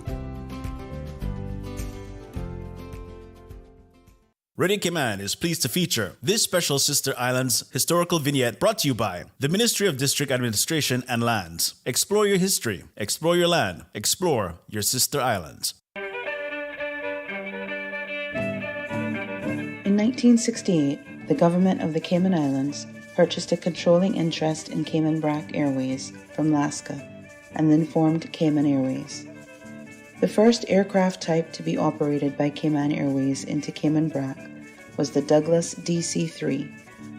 Radio Cayman is pleased to feature this special Sister Islands historical vignette brought to you by the Ministry of District Administration and Lands. Explore your history, explore your land, explore your Sister Islands. In 1968, the government of the Cayman Islands purchased a controlling interest in Cayman Brac Airways from Alaska and then formed Cayman Airways. The first aircraft type to be operated by Cayman Airways into Cayman Brac was the Douglas DC-3,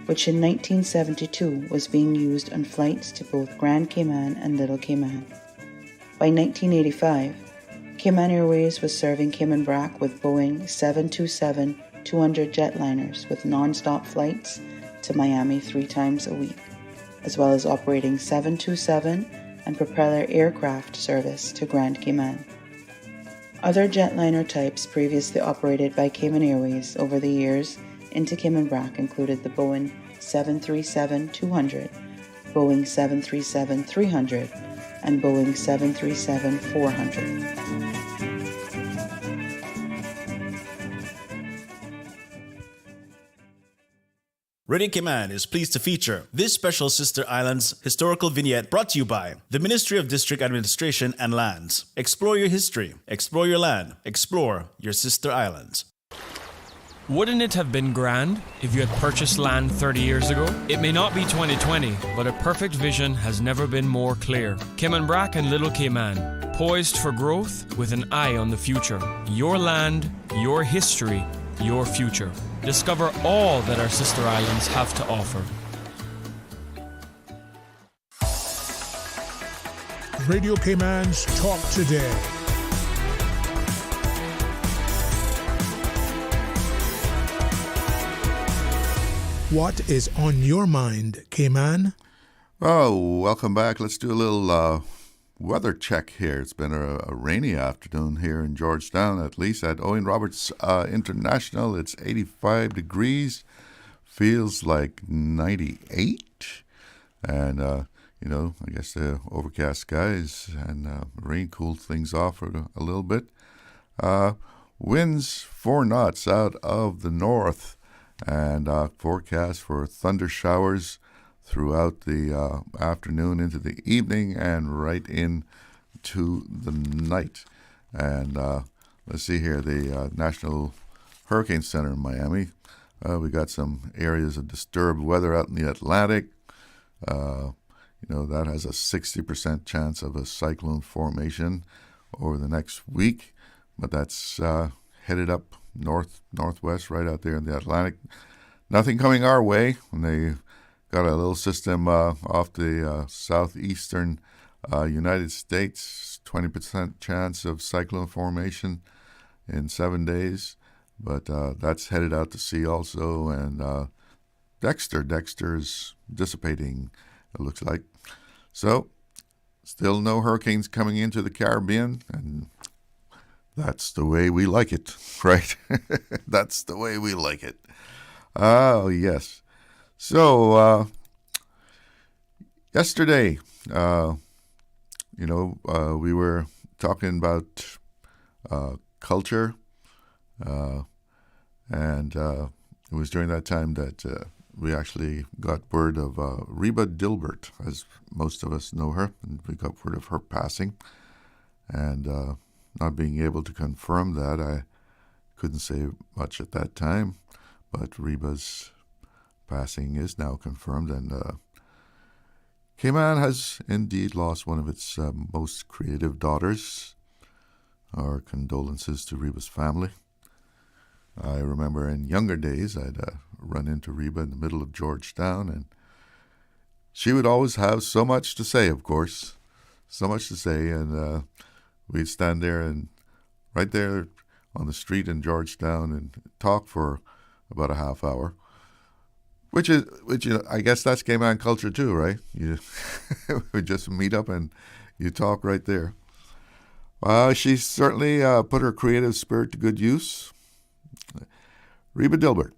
which in 1972 was being used on flights to both Grand Cayman and Little Cayman. By 1985, Cayman Airways was serving Cayman Brac with Boeing 727-200 jetliners with non-stop flights to Miami 3 times a week, as well as operating 727 and propeller aircraft service to Grand Cayman. Other jetliner types previously operated by Cayman Airways over the years into Cayman Brac included the Boeing 737-200, Boeing 737-300, and Boeing 737-400. Radio Cayman is pleased to feature this special Sister Islands historical vignette brought to you by the Ministry of District Administration and Lands. Explore your history, explore your land, explore your Sister Islands. Wouldn't it have been grand if you had purchased land 30 years ago? It may not be 2020, but a perfect vision has never been more clear. Cayman Brac and Little Cayman, poised for growth with an eye on the future. Your land, your history, your future. Discover all that our sister islands have to offer. Radio Cayman's Talk Today. What is on your mind, Cayman? Oh, welcome back. Let's do a little weather check here. It's been a rainy afternoon here in Georgetown, at least at Owen Roberts International. It's 85 degrees, feels like 98. And, I guess the overcast skies and rain cooled things off for a little bit. Winds 4 knots out of the north, and forecast for thunder showers throughout the afternoon into the evening and right into the night. And let's see here, the National Hurricane Center in Miami. We got some areas of disturbed weather out in the Atlantic. That has a 60% chance of a cyclone formation over the next week, but that's headed up northwest right out there in the Atlantic. Nothing coming our way, and they got a little system off the southeastern United States, 20% chance of cyclone formation in 7 days, but that's headed out to sea also. And Dexter is dissipating, it looks like. So, still no hurricanes coming into the Caribbean, and that's the way we like it, right? That's the way we like it. Oh, yes. So, yesterday, we were talking about culture, and it was during that time that we actually got word of Reba Dilbert, as most of us know her, and we got word of her passing. And not being able to confirm that, I couldn't say much at that time, but Reba's passing is now confirmed, and Cayman has indeed lost one of its most creative daughters. Our condolences to Reba's family. I remember in younger days I'd run into Reba in the middle of Georgetown, and she would always have so much to say, of course, so much to say, and we'd stand there and right there on the street in Georgetown and talk for about a half hour. Which I guess that's Cayman culture too, right? You we just meet up and you talk right there. She certainly put her creative spirit to good use. Reba Dilbert,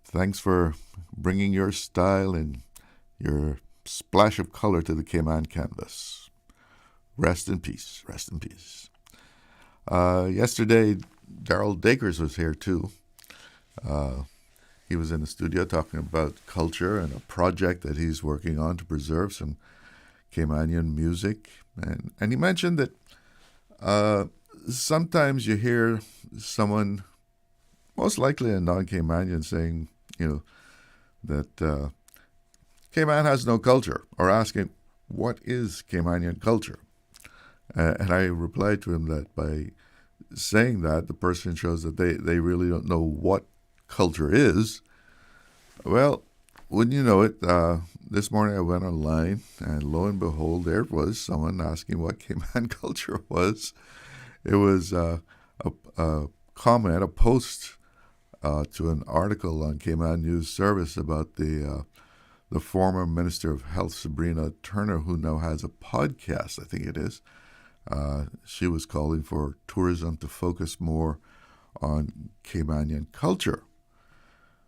thanks for bringing your style and your splash of color to the Cayman canvas. Rest in peace. Rest in peace. Yesterday, Daryl Dakers was here too. He was in the studio talking about culture and a project that he's working on to preserve some Caymanian music. And he mentioned that sometimes you hear someone, most likely a non-Caymanian, saying, that Cayman has no culture, or asking, what is Caymanian culture? And I replied to him that by saying that, the person shows that they really don't know what culture is. Well, wouldn't you know it, this morning I went online, and lo and behold, there was someone asking what Cayman culture was. It was a comment, a post to an article on Cayman News Service about the former Minister of Health, Sabrina Turner, who now has a podcast, I think it is. She was calling for tourism to focus more on Caymanian culture.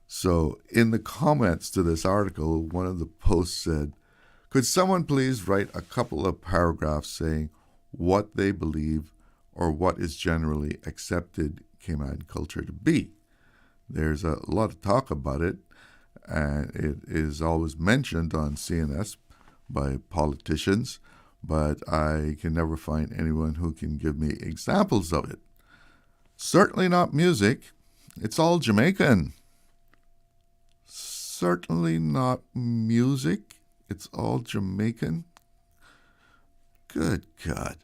So in the comments to this article, one of the posts said, could someone please write a couple of paragraphs saying what they believe or what is generally accepted Cayman culture to be? There's a lot of talk about it, and it is always mentioned on CNS by politicians, but I can never find anyone who can give me examples of it. Certainly not music. It's all Jamaican. Certainly not music. It's all Jamaican. Good God.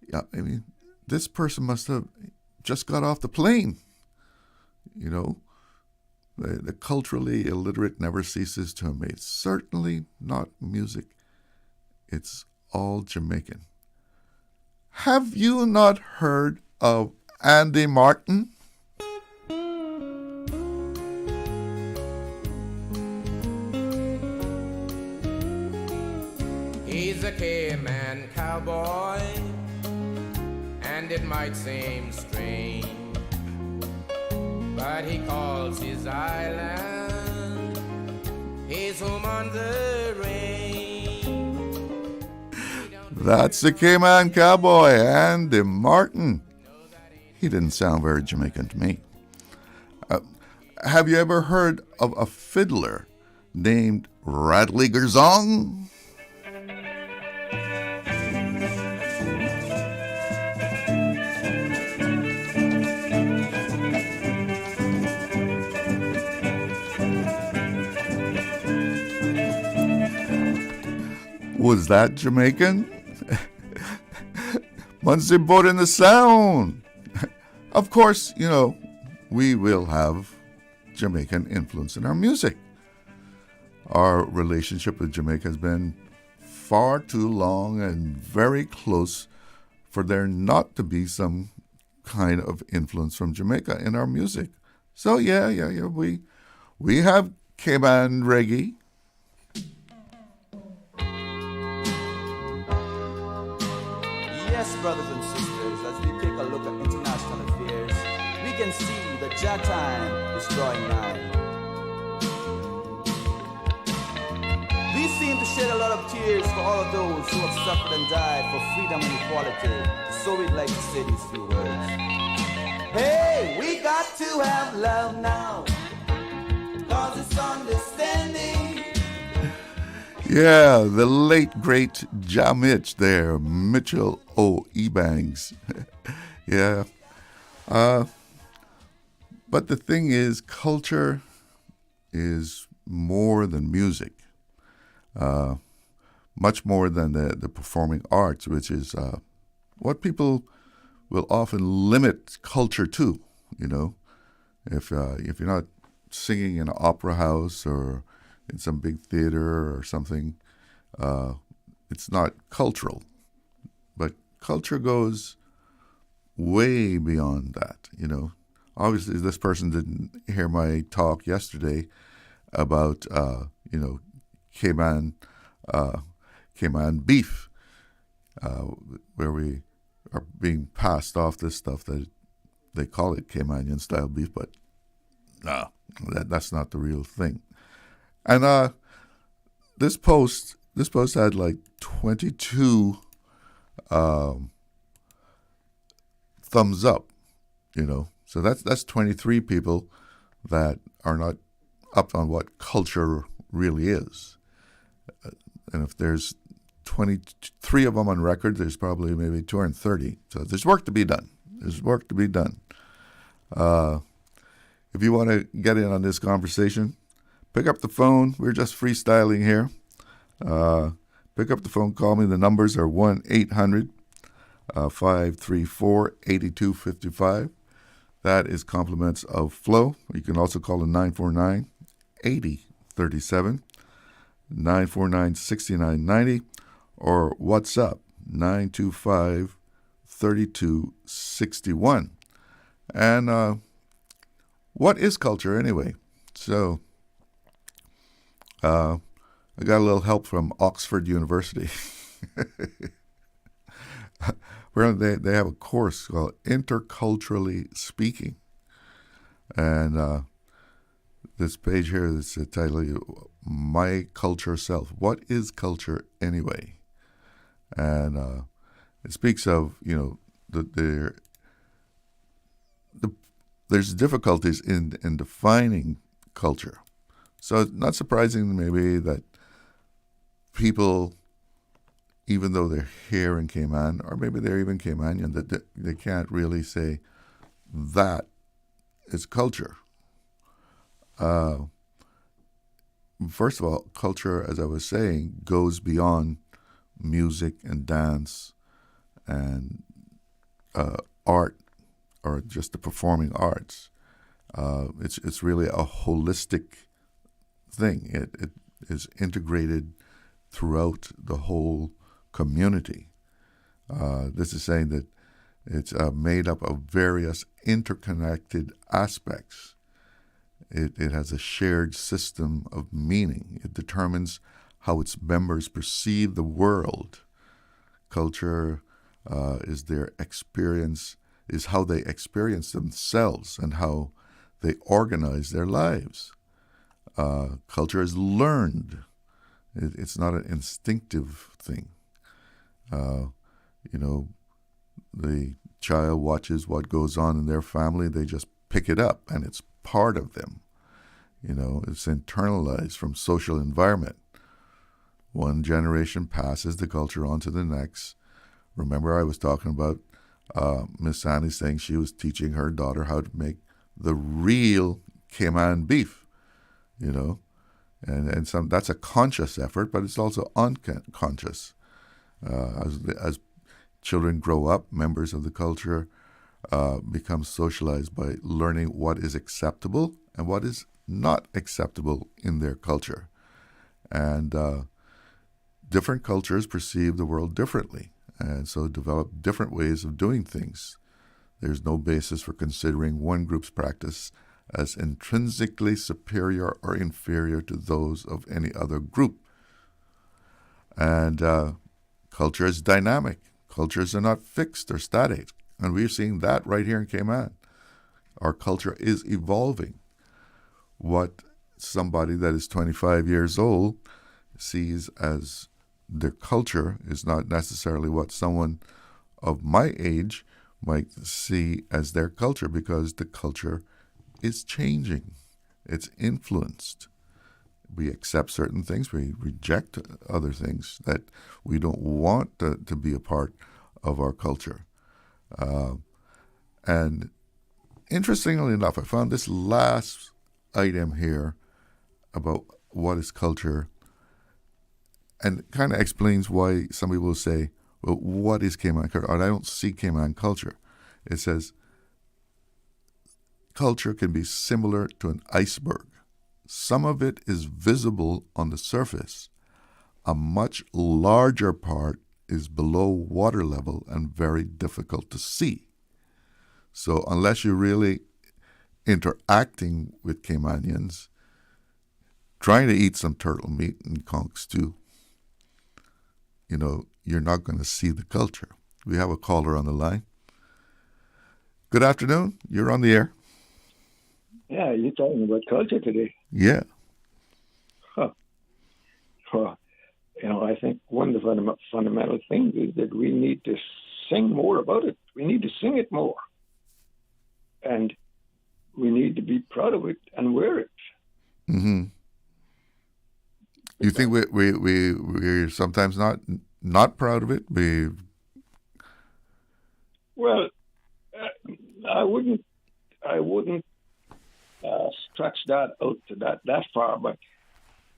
Yeah, I mean, this person must have just got off the plane. The culturally illiterate never ceases to amaze. Certainly not music. It's all Jamaican. Have you not heard of Andy Martin? He's a Cayman cowboy, and it might seem strange, but he calls his island his home on the range. That's the Cayman cowboy, Andy Martin. He didn't sound very Jamaican to me. Have you ever heard of a fiddler named Radley Garzong? Was that Jamaican? Muncie boat in the sound. Of course, we will have Jamaican influence in our music. Our relationship with Jamaica has been far too long and very close for there not to be some kind of influence from Jamaica in our music. So yeah, we have Cayman reggae. Yes, brothers and sisters, as we take a look at international affairs, we can see that your time is drawing nigh. We seem to shed a lot of tears for all of those who have suffered and died for freedom and equality. So we'd like to say these few words. Hey, we got to have love now, 'cause it's understanding. Yeah, the late, great Jamich there, Mitchell O. Ebanks. Yeah. But the thing is, culture is more than music. Much more than the performing arts, which is what people will often limit culture to, If you're not singing in an opera house or in some big theater or something, it's not cultural. But culture goes way beyond that, Obviously, this person didn't hear my talk yesterday about, Cayman beef, where we are being passed off this stuff that they call it Caymanian style beef, but no, that's not the real thing. And this post had like 22 thumbs up, you know. So that's 23 people that are not up on what culture really is. And if there's 23 of them on record, there's probably maybe 230. So there's work to be done. There's work to be done. If you want to get in on this conversation, pick up the phone. We're just freestyling here. Pick up the phone, call me. The numbers are 1-800-534-8255. That is compliments of Flow. You can also call the 949-8037, 949-6990, or WhatsApp 925-3261. And what is culture anyway? So I got a little help from Oxford University. Where they have a course called Interculturally Speaking. And this page here is titled My Culture Self. What is culture anyway? And it speaks of, you know, there's difficulties in defining culture. So it's not surprising maybe that people, even though they're here in Cayman, or maybe they're even Caymanian, that they can't really say that is culture. First of all, culture, as I was saying, goes beyond music and dance and art, or just the performing arts. It's really a holistic thing. It is integrated throughout the whole community. This is saying that it's made up of various interconnected aspects. It has a shared system of meaning. It determines how its members perceive the world. Culture is their experience, is how they experience themselves and how they organize their lives. Culture is learned. It's not an instinctive thing. You know, the child watches what goes on in their family. They just pick it up, and it's part of them. You know, it's internalized from social environment. One generation passes the culture on to the next. Remember, I was talking about Miss Annie saying she was teaching her daughter how to make the real Cayman beef, you know. And some that's a conscious effort, but it's also unconscious. As children grow up, members of the culture become socialized by learning what is acceptable and what is not acceptable in their culture. And different cultures perceive the world differently, and so develop different ways of doing things. There's no basis for considering one group's practice as intrinsically superior or inferior to those of any other group. And culture is dynamic. Cultures are not fixed or static. And we're seeing that right here in Cayman. Our culture is evolving. What somebody that is 25 years old sees as their culture is not necessarily what someone of my age might see as their culture, because the culture is changing. It's influenced. We accept certain things. We reject other things that we don't want to be a part of our culture. And interestingly enough, I found this last item here about what is culture, and it kind of explains why some people will say, well, what is Cayman culture? Or I don't see Cayman culture. It says, culture can be similar to an iceberg. Some of it is visible on the surface. A much larger part is below water level and very difficult to see. So unless you're really interacting with Caymanians, trying to eat some turtle meat and conch stew, you know, you're not going to see the culture. We have a caller on the line. Good afternoon. You're on the air. Yeah, you're talking about culture today. Yeah. Huh. I think one of the fundamental things is that we need to sing more about it. We need to sing it more. And we need to be proud of it and wear it. Mm-hmm. You think we're sometimes not proud of it? Well, I wouldn't stretch that out to that far, but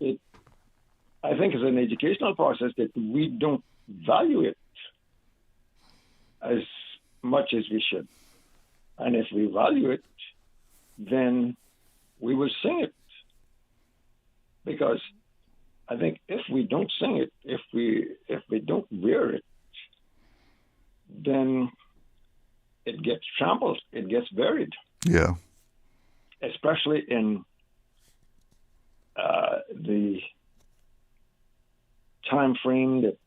I think it's an educational process that we don't value it as much as we should. And if we value it, then we will sing it. Because I think if we don't sing it, if we don't wear it, then it gets trampled, it gets buried. Yeah. Especially in the time frame that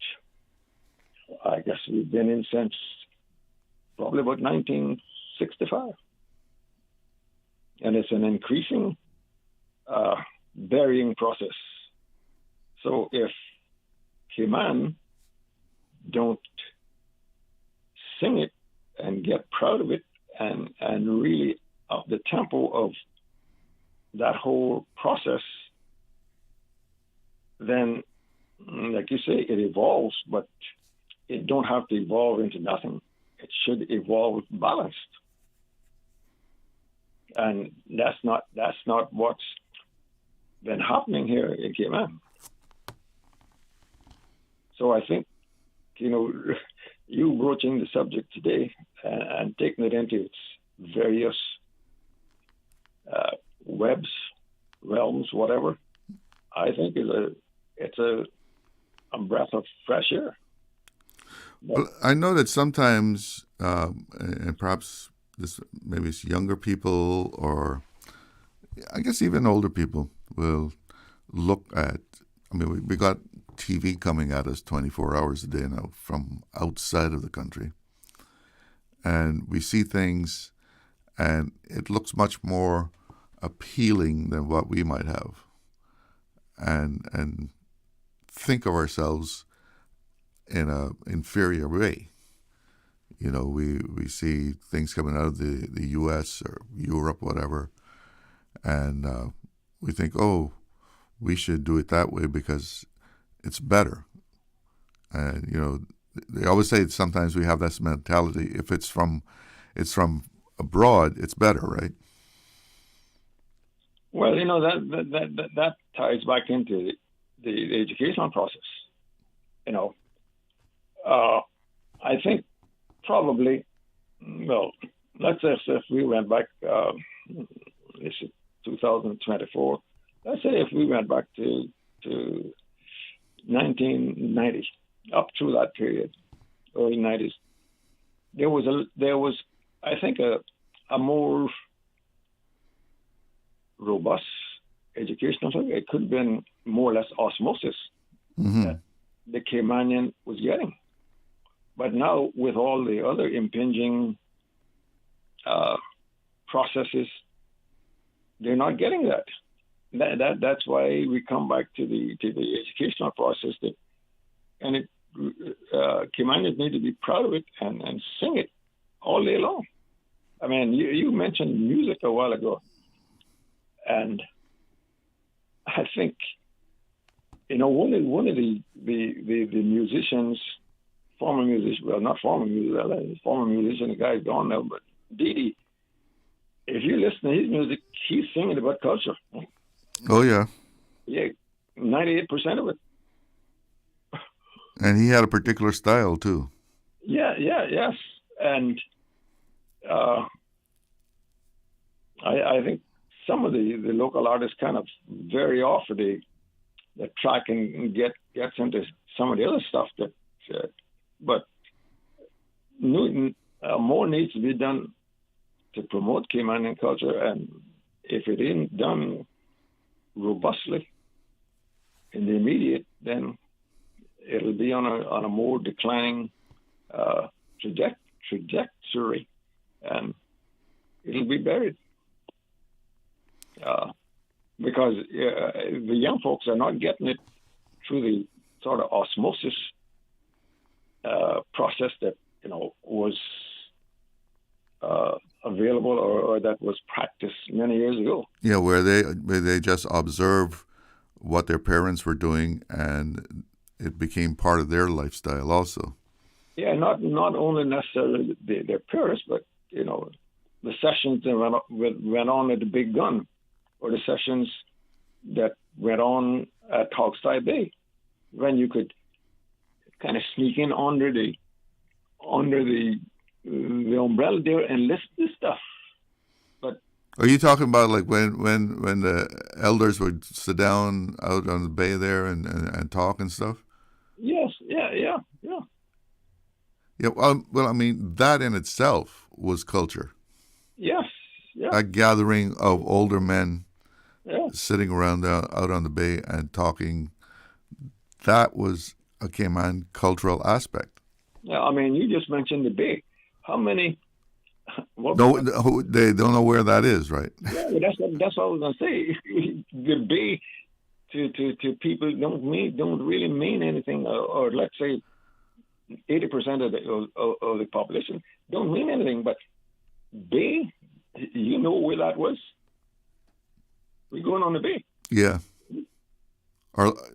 I guess we've been in since probably about 1965. And it's an increasing burying process. So if Cayman don't sing it and get proud of it and really up the tempo of that whole process, then, like you say, it evolves, but it don't have to evolve into nothing. It should evolve balanced. And that's not what's been happening here in Cayman. So I think, you broaching the subject today and taking it into its various webs, realms, whatever, I think it's a breath of fresh air. Well, I know that sometimes, and perhaps maybe it's younger people, or I guess even older people will look at. I mean, we got TV coming at us 24 hours a day now from outside of the country, and we see things, and it looks much more appealing than what we might have, and think of ourselves in a inferior way. We see things coming out of the U.S. or Europe, whatever, and we think, oh, we should do it that way because it's better. And they always say that sometimes we have this mentality: if it's from abroad, it's better, right? Well, that ties back into the educational process. I think probably, well, let's say if we went back, this is 2024, let's say if we went back to 1990, up through that period, early 90s, there was I think a more robust educational thing. It could have been more or less osmosis that the Caymanian was getting. But now, with all the other impinging processes, they're not getting that. That's why we come back to the educational process. Caymanians need to be proud of it and sing it all day long. I mean, you mentioned music a while ago, and I think one of the musicians. Former musician, the guy's gone now, but Didi, if you listen to his music, he's singing about culture. Oh, yeah. Yeah, 98% of it. And he had a particular style, too. Yes. And I think some of the local artists kind of vary off of the track and gets into some of the other stuff that... But more needs to be done to promote Caymanian culture, and if it isn't done robustly in the immediate, then it'll be on a more declining trajectory, and it'll be buried because the young folks are not getting it through sort of osmosis process that was available or that was practiced many years ago. Yeah, where they just observe what their parents were doing, and it became part of their lifestyle also. Yeah, not only necessarily their parents, but the sessions that went on at the Big Gun, or the sessions that went on at Hawkseye Bay, when you could kind of sneak in under the umbrella there and listen to stuff. But are you talking about like when the elders would sit down out on the bay there and talk and stuff? Yes, yeah. Yeah, well, I mean, that in itself was culture. Yes, yeah. A gathering of older men sitting around out on the bay and talking. That was a Cayman cultural aspect. Yeah, I mean, you just mentioned the bay. How many? No, they don't know where that is, right? Yeah, that's what I was gonna say. The bay to people don't really mean anything, or let's say 80% of the population don't mean anything. But bay, you know where that was? We're going on the bay. Yeah.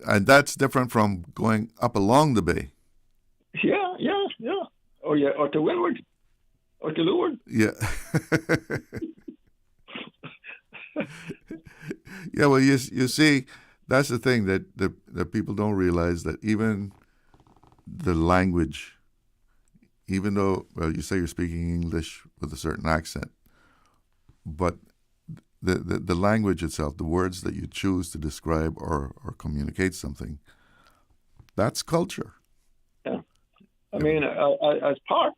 And that's different from going up along the bay. Yeah. Or to windward, or to leeward. Yeah. Yeah, well, you see, that's the thing that people don't realize, that even the language, even though, well, you say you're speaking English with a certain accent, but the language itself, the words that you choose to describe or communicate something, that's culture. Yeah. I mean, as part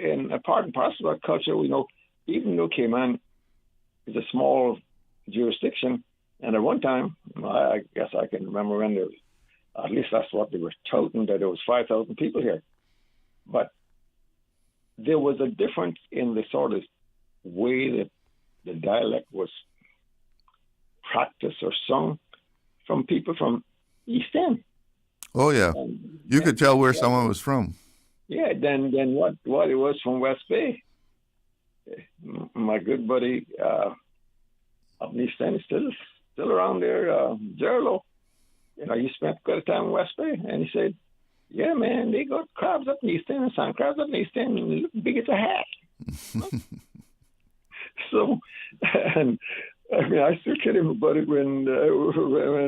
and parcel of our culture, even though Cayman is a small jurisdiction, and at one time, I guess I can remember when there was, at least that's what they were touting, that there was 5,000 people here. But there was a difference in the sort of way that the dialect was practiced or sung from people from East End. Oh, yeah. You could tell where someone was from. Yeah, then what it was from West Bay. My good buddy up in East End is still around there, Gerlo. He spent quite a time in West Bay, and he said, yeah, man, they got crabs up in East End, and some crabs up in East End, and look big as a hat. So, and I mean, I still kid him about it when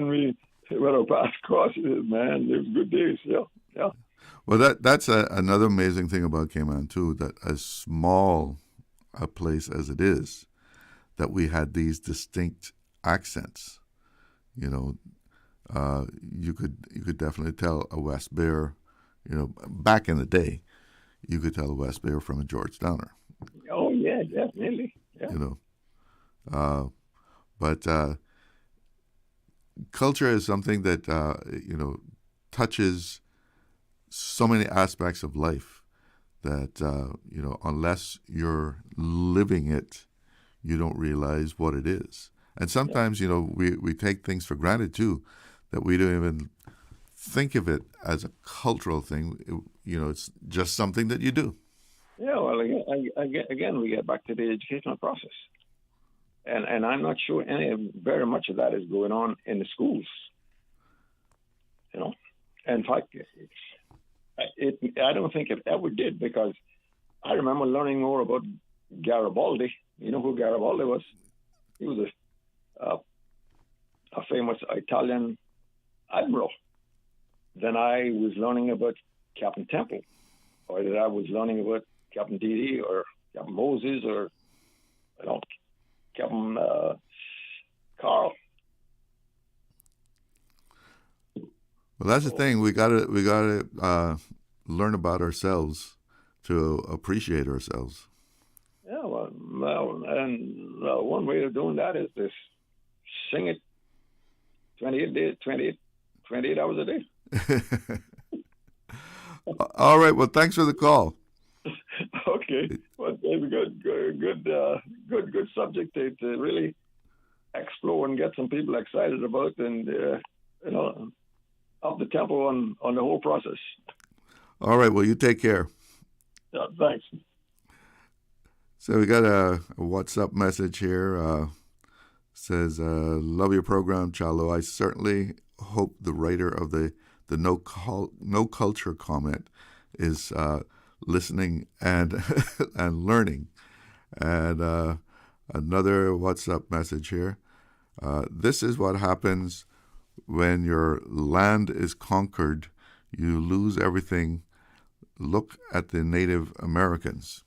we went our paths across. He said, man, it was good days, yeah. Well, that's another amazing thing about Cayman, too, that as small a place as it is, that we had these distinct accents. You could definitely tell a West Bayer, back in the day, you could tell a West Bayer from a Georgetowner. Oh, yeah, definitely. Yeah. But culture is something that, touches so many aspects of life that, unless you're living it, you don't realize what it is. And sometimes, we take things for granted, too, that we don't even think of it as a cultural thing. It's just something that you do. Yeah, well, again, we get back to the educational process. And I'm not sure very much of that is going on in the schools. In fact, I don't think it ever did, because I remember learning more about Garibaldi. You know who Garibaldi was? He was a famous Italian admiral. Then I was learning about Captain Temple, or that I was learning about Captain Dede or Captain Moses or Captain Carl. Well, that's the thing. We gotta learn about ourselves to appreciate ourselves. Yeah, well, one way of doing that is to sing it 28 hours a day. All right. Well, thanks for the call. Okay. Well, it's a good subject to really explore and get some people excited about, and up the tempo on the whole process. All right. Well, you take care. Yeah, thanks. So we got a WhatsApp message here. Says, love your program, Chalo. I certainly hope the writer of the no culture comment is listening and and learning. And another WhatsApp message here. This is what happens when your land is conquered. You lose everything. Look at the Native Americans.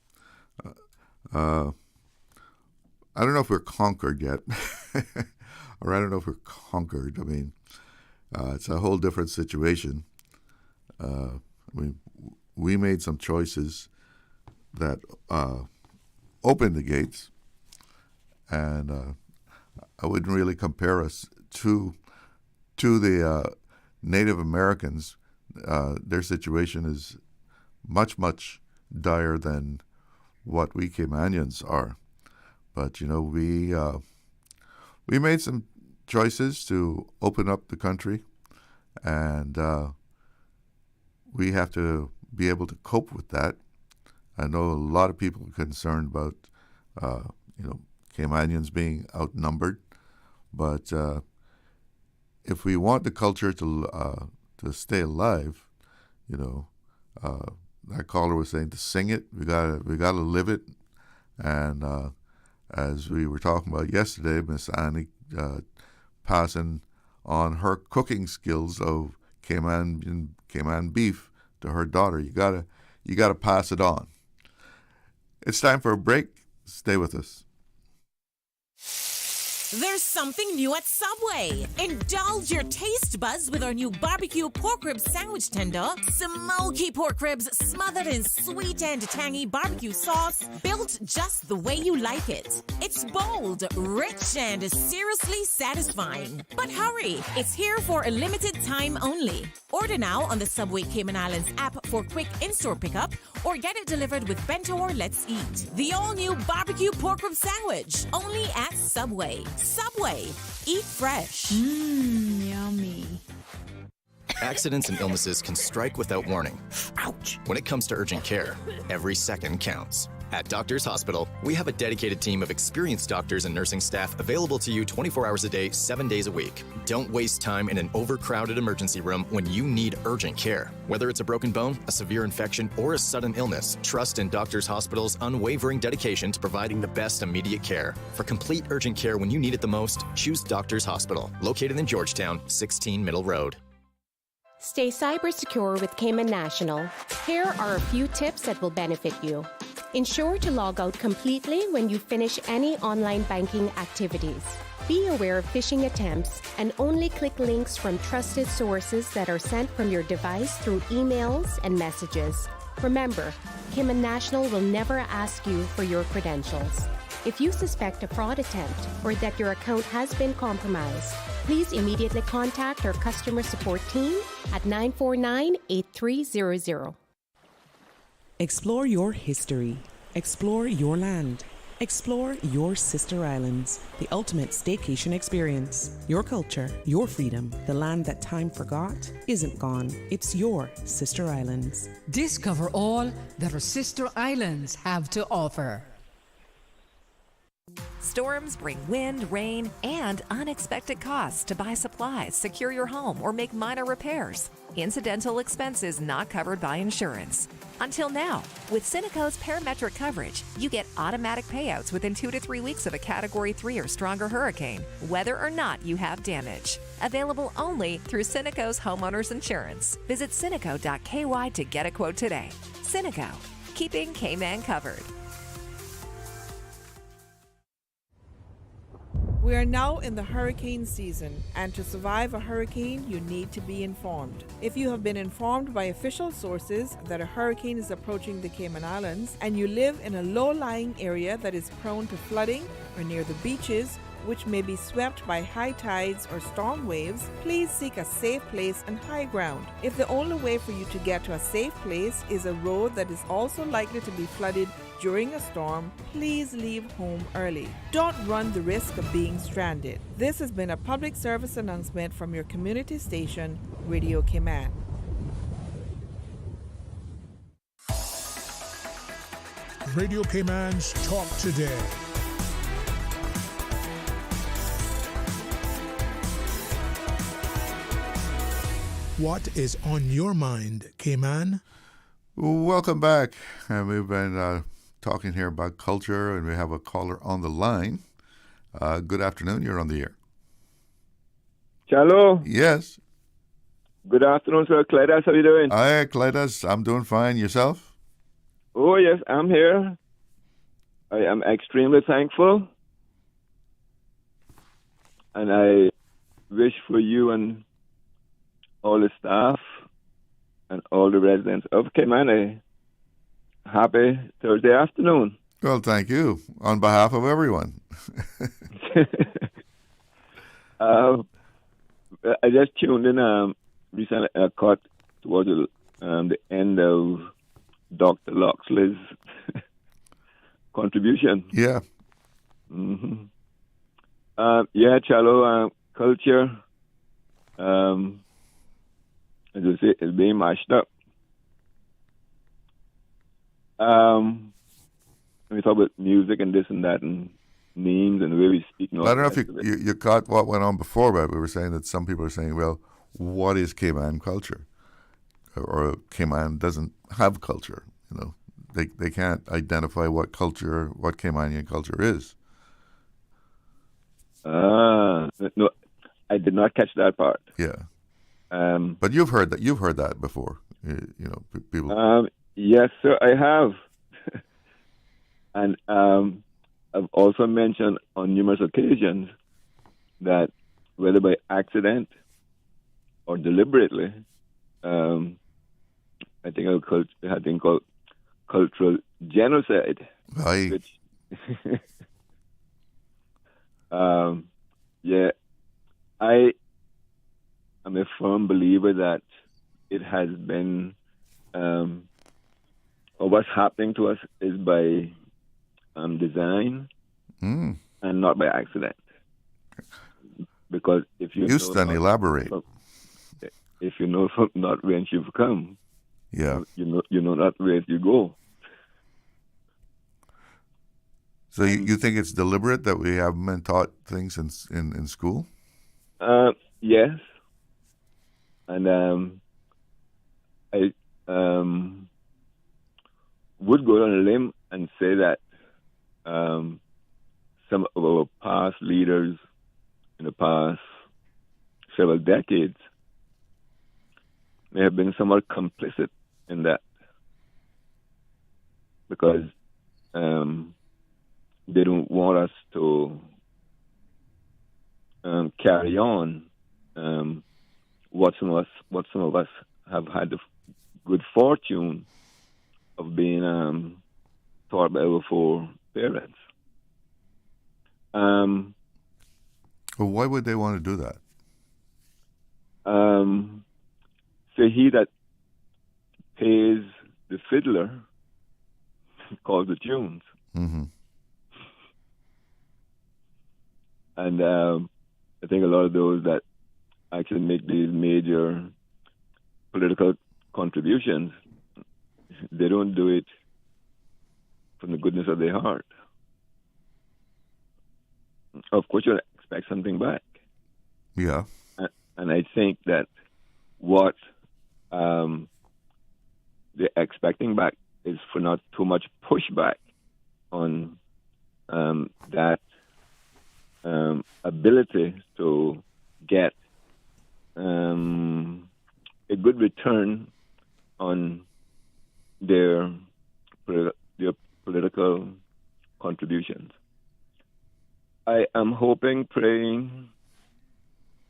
I don't know if we're conquered yet, or I don't know if we're conquered. I mean, it's a whole different situation. We made some choices that opened the gates, and I wouldn't really compare us to the Native Americans. Their situation is much, much dire than what we Caymanians are. But, you know, we made some choices to open up the country, and we have to be able to cope with that. I know a lot of people are concerned about, Caymanians being outnumbered, but if we want the culture to stay alive, that caller was saying to sing it, we gotta live it, and as we were talking about yesterday, Miss Annie passing on her cooking skills of Cayman beef to her daughter. You gotta pass it on. It's time for a break. Stay with us. There's something new at Subway. Indulge your taste buds with our new barbecue pork rib sandwich tender. Smoky pork ribs smothered in sweet and tangy barbecue sauce, built just the way you like it. It's bold, rich, and seriously satisfying. But hurry, it's here for a limited time only. Order now on the Subway Cayman Islands app for quick in-store pickup, or get it delivered with Bento or Let's Eat. The all-new barbecue pork rib sandwich, only at Subway. Subway. Eat fresh. Yummy. Accidents and illnesses can strike without warning. Ouch. When it comes to urgent care, every second counts. At Doctors Hospital, we have a dedicated team of experienced doctors and nursing staff available to you 24 hours a day, 7 days a week. Don't waste time in an overcrowded emergency room when you need urgent care. Whether it's a broken bone, a severe infection, or a sudden illness, trust in Doctors Hospital's unwavering dedication to providing the best immediate care. For complete urgent care when you need it the most, choose Doctors Hospital, located in Georgetown, 16 Middle Road. Stay cyber secure with Cayman National. Here are a few tips that will benefit you. Ensure to log out completely when you finish any online banking activities. Be aware of phishing attempts and only click links from trusted sources that are sent from your device through emails and messages. Remember, Cayman National will never ask you for your credentials. If you suspect a fraud attempt or that your account has been compromised, please immediately contact our customer support team at 949-8300. Explore your history. Explore your land. Explore your sister islands. The ultimate staycation experience. Your culture, your freedom. The land that time forgot isn't gone. It's your sister islands. Discover all that our sister islands have to offer. Storms bring wind, rain, and unexpected costs to buy supplies, secure your home, or make minor repairs. Incidental expenses not covered by insurance. Until now, with Cineco's parametric coverage, you get automatic payouts within 2 to 3 weeks of a Category 3 or stronger hurricane, whether or not you have damage. Available only through Cineco's homeowners insurance. Visit Cineco.ky to get a quote today. Cineco, keeping Cayman covered. We are now in the hurricane season, and to survive a hurricane, you need to be informed. If you have been informed by official sources that a hurricane is approaching the Cayman Islands, and you live in a low-lying area that is prone to flooding or near the beaches, which may be swept by high tides or storm waves, please seek a safe place and high ground. If the only way for you to get to a safe place is a road that is also likely to be flooded during a storm, please leave home early. Don't run the risk of being stranded. This has been a public service announcement from your community station, Radio Cayman. Radio Cayman's Talk Today. What is on your mind, Cayman? Welcome back. And we've been talking here about culture, and we have a caller on the line. Good afternoon. You're on the air. Hello. Yes. Good afternoon, sir. Glidden, how are you doing? Hi, Glidden. I'm doing fine. Yourself? Oh, yes, I'm here. I am extremely thankful. And I wish for you and all the staff and all the residents of Cayman a happy Thursday afternoon. Well, thank you. On behalf of everyone. I just tuned in recently. I caught towards the end of Dr. Loxley's contribution. Yeah. Mm-hmm. Yeah, Chalo, culture, as I say, is being mashed up. When we talk about music and this and that and memes and the way we speak. And all I don't know if that you caught what went on before, but we were saying that some people are saying, well, what is Cayman culture? Or Cayman doesn't have culture. You know, they can't identify what Caymanian culture is. No, I did not catch that part. Yeah. But you've heard that before. You know, people. Yes, sir, I have. And I've also mentioned on numerous occasions that whether by accident or deliberately, I think I had a thing called cultural genocide. Aye. Which, yeah, I am a firm believer that it has been, or what's happening to us is by design and not by accident. Because if you Houston, elaborate. If you know from not whence you've come, yeah, you know not where you go. So you think it's deliberate that we haven't been taught things in school? Yes, and I would go on a limb and say that some of our past leaders in the past several decades may have been somewhat complicit in that, because they don't want us to carry on what some of us have had the good fortune of being taught by our foreparents. Well, why would they want to do that? So he that pays the fiddler calls the tunes. Mm-hmm. And I think a lot of those that actually make these major political contributions, they don't do it from the goodness of their heart. Of course, you expect something back. Yeah. And I think that what they're expecting back is for not too much pushback on that ability to get a good return on their political contributions. I am hoping, praying,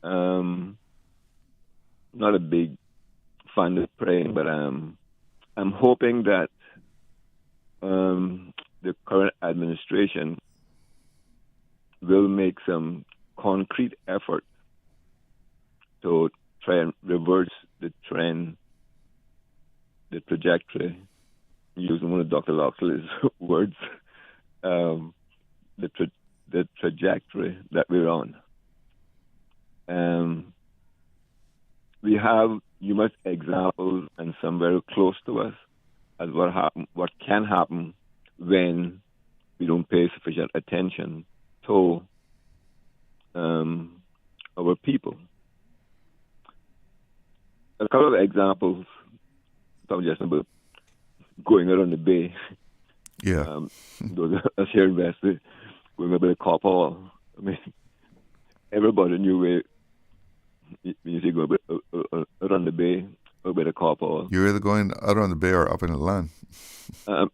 not a big fan of praying, but I'm hoping that the current administration will make some concrete effort to try and reverse the trend, the trajectory, using one of Dr. Loxley's words, the trajectory that we're on. we have numerous examples and some very close to us as what can happen when we don't pay sufficient attention to our people. A couple of examples, some just about going out on the bay. Yeah. Those of us here in Westby, going about the cop hall. I mean, everybody knew where you see go out on the bay, out by the cop hall. You're either going out on the bay or up in the land.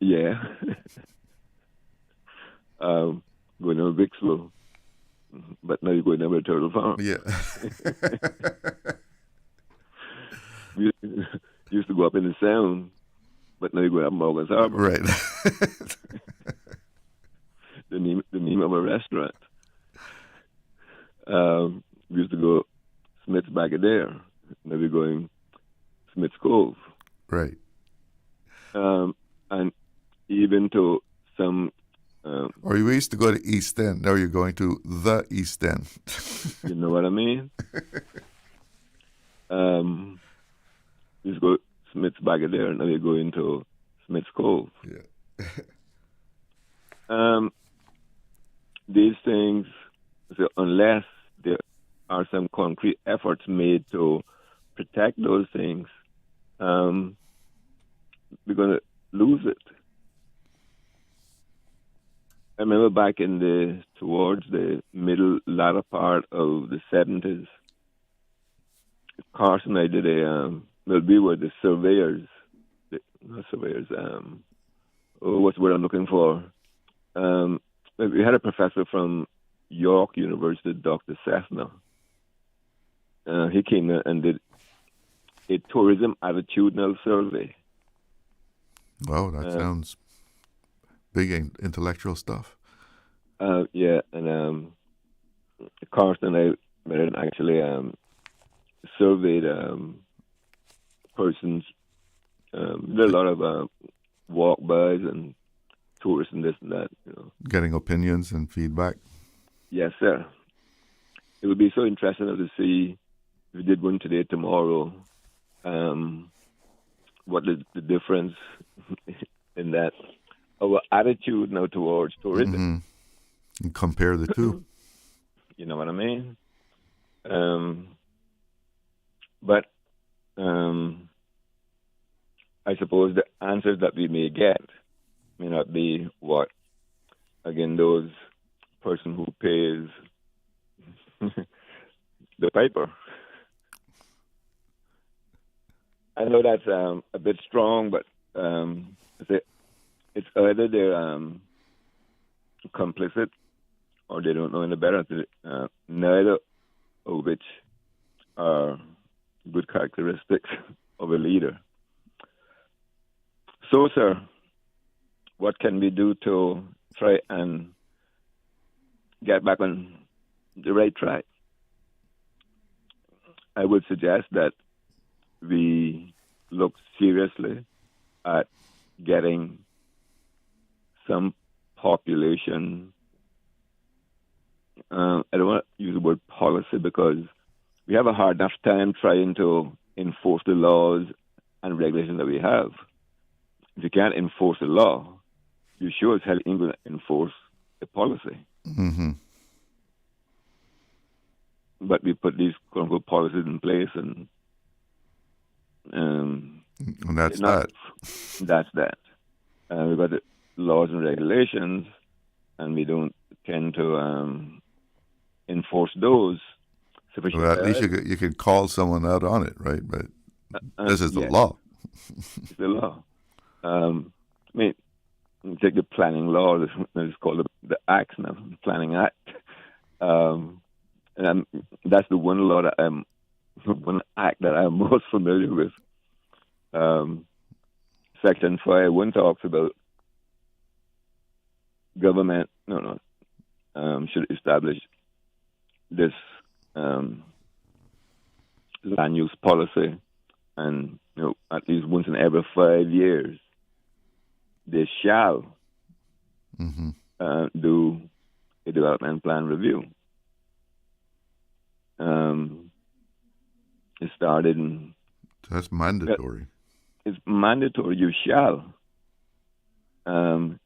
Yeah. Going over Vicksville. But now you're going over to Turtle Farm. Yeah. We used to go up in the Sound, but now you go up in Morgan's Harbor. Right. the name of a restaurant. We used to go Smith's back there. Now we're going Smith's Cove. Right. And even to some... or you used to go to East End. Now you're going to the East End. You know what I mean? We used to go Smith's back there, and now we're going to Smith's Cove. Yeah. These things, so unless there are some concrete efforts made to protect those things, we're going to lose it. I remember back towards the latter part of the 70s, Carson and I did we were the surveyors, what's the word I'm looking for? We had a professor from York University, Dr. Cessna. He came in and did a tourism attitudinal survey. Wow, that sounds big intellectual stuff. Yeah, and Carson and I went and actually surveyed persons. Did a lot of walk-bys and tourists and this and that. You know. Getting opinions and feedback. Yes, sir. It would be so interesting to see if we did one today, tomorrow. What the difference in that our attitude now towards tourism. Mm-hmm. And compare the two. You know what I mean? But I suppose the answers that we may get may not be what, again, those person who pays the piper. I know that's a bit strong, but it's either they're complicit or they don't know any better. Neither of which are good characteristics of a leader. So, sir, what can we do to try and get back on the right track? I would suggest that we look seriously at getting some population. I don't want to use the word policy because we have a hard enough time trying to enforce the laws and regulations that we have. If you can't enforce a law, you sure as hell ain't going to enforce a policy. Mm-hmm. But we put these quote-unquote policies in place, and that's that. That's that. We've got the laws and regulations, and we don't tend to enforce those sufficiently. Well, at least you could call someone out on it, right? But this is the law. It's the law. I mean, take the planning law. It's called the Acts now, the Planning Act. And that's the one law that one act that I'm most familiar with. Section 5, talks about government, should establish this land use policy, and at least once in every 5 years, they shall do a development plan review. it started in... That's mandatory. It's mandatory. You shall.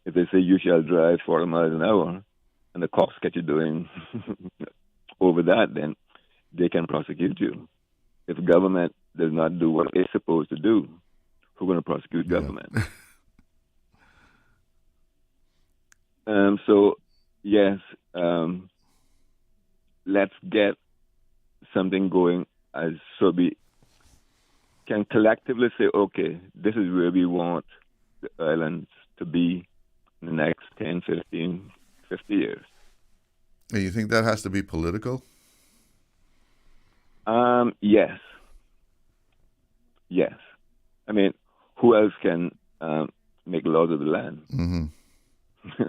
If they say you shall drive 40 miles an hour, and the cops catch you doing over that, then they can prosecute you. If government does not do what it's supposed to do, who's going to prosecute government? So, yes, let's get something going so we can collectively say, okay, this is where we want the islands to be in the next 10, 15, 50 years. And you think that has to be political? Yes. Yes. I mean, who else can make laws of the land? Mm-hmm.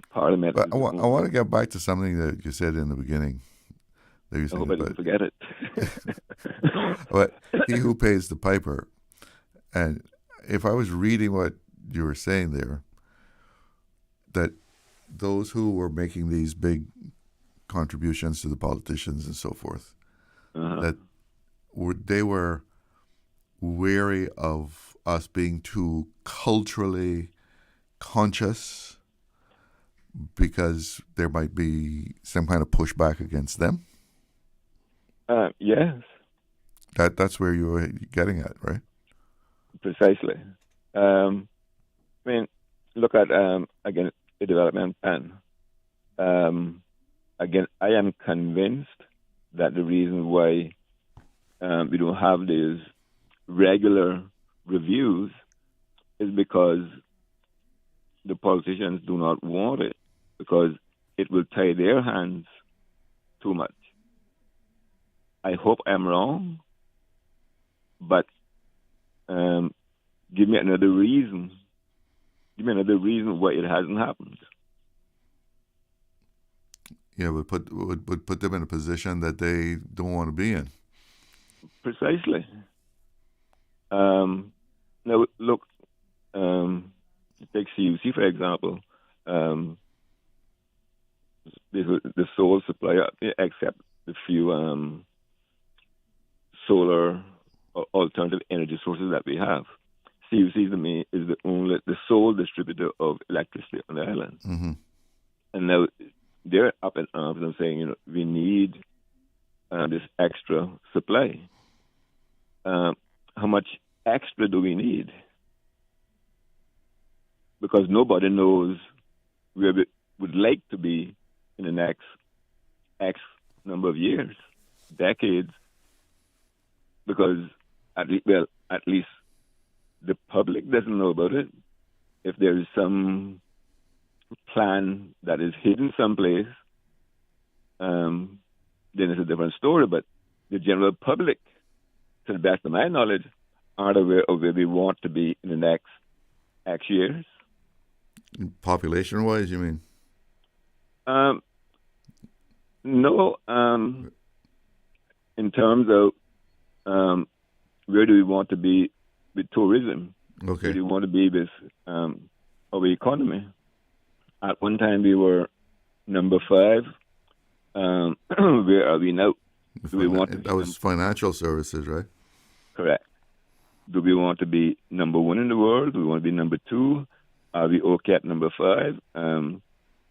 Parliament. But I want to get back to something that you said in the beginning. That you I hope I don't forget it. But he who pays the piper. And if I was reading what you were saying there, that those who were making these big contributions to the politicians and so forth, that they were wary of us being too culturally conscious because there might be some kind of pushback against them? Yes. That's where you were getting at, right? Precisely. I mean, look at, again, the development plan. Again, I am convinced that the reason why we don't have these regular reviews is because the politicians do not want it, because it will tie their hands too much. I hope I'm wrong, but give me another reason. Give me another reason why it hasn't happened. Yeah, would put them in a position that they don't want to be in. Precisely. Now, look, take CUC, for example. The sole supplier, except the few solar or alternative energy sources that we have. CUC is the sole distributor of electricity on the island. Mm-hmm. And now they're up in arms and saying, we need this extra supply. How much extra do we need? Because nobody knows where we would like to be in the next X number of years, decades, because at least the public doesn't know about it. If there is some plan that is hidden someplace, then it's a different story. But the general public, to the best of my knowledge, aren't aware of where we want to be in the next X years. Population-wise, you mean? No. In terms of where do we want to be with tourism? Okay. Where do we want to be with our economy? At one time, we were number 5. Where are we now? Do we want to that was financial services, right? Correct. Do we want to be number 1 in the world? Do we want to be number 2? Are we okay at number 5?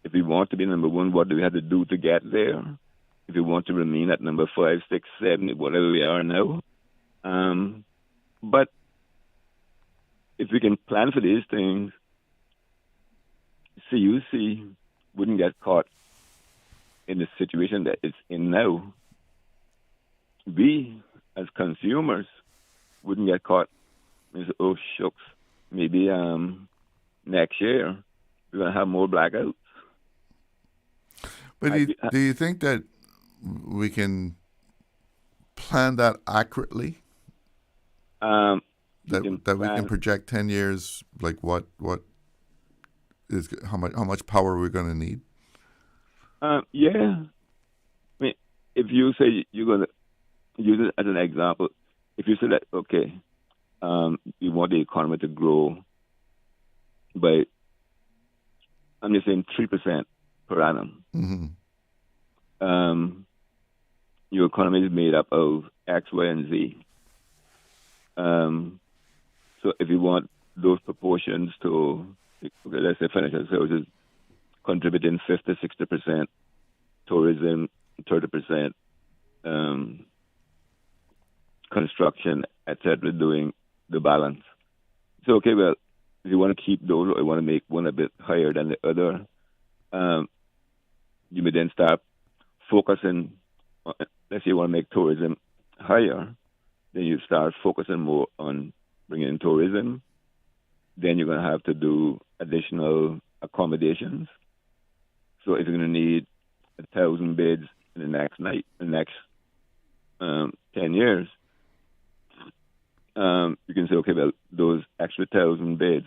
If we want to be number 1, what do we have to do to get there? If we want to remain at number 5, 6, 7, whatever we are now. But if we can plan for these things, CUC wouldn't get caught in the situation that it's in now. We, as consumers, wouldn't get caught and say, oh, shucks, maybe next year we're going to have more blackouts. But do you think that we can plan that accurately? That we can project 10 years, like what is how much power we're going to need? Yeah. I mean, if you say you're going to use it as an example, if you say that, okay, you want the economy to grow by, I'm just saying 3% per annum. Mm-hmm. your economy is made up of X, Y, and Z. So if you want those proportions to, okay, let's say financial services contributing 50, 60%, tourism 30%, construction, etc., doing the balance. So, okay, well, if you want to keep those or you want to make one a bit higher than the other, you may then start focusing on, let's say you want to make tourism higher, then you start focusing more on bringing in tourism. Then you're going to have to do additional accommodations. So if you're going to need 1,000 beds in the next 10 years, you can say, okay, well, those extra 1,000 beds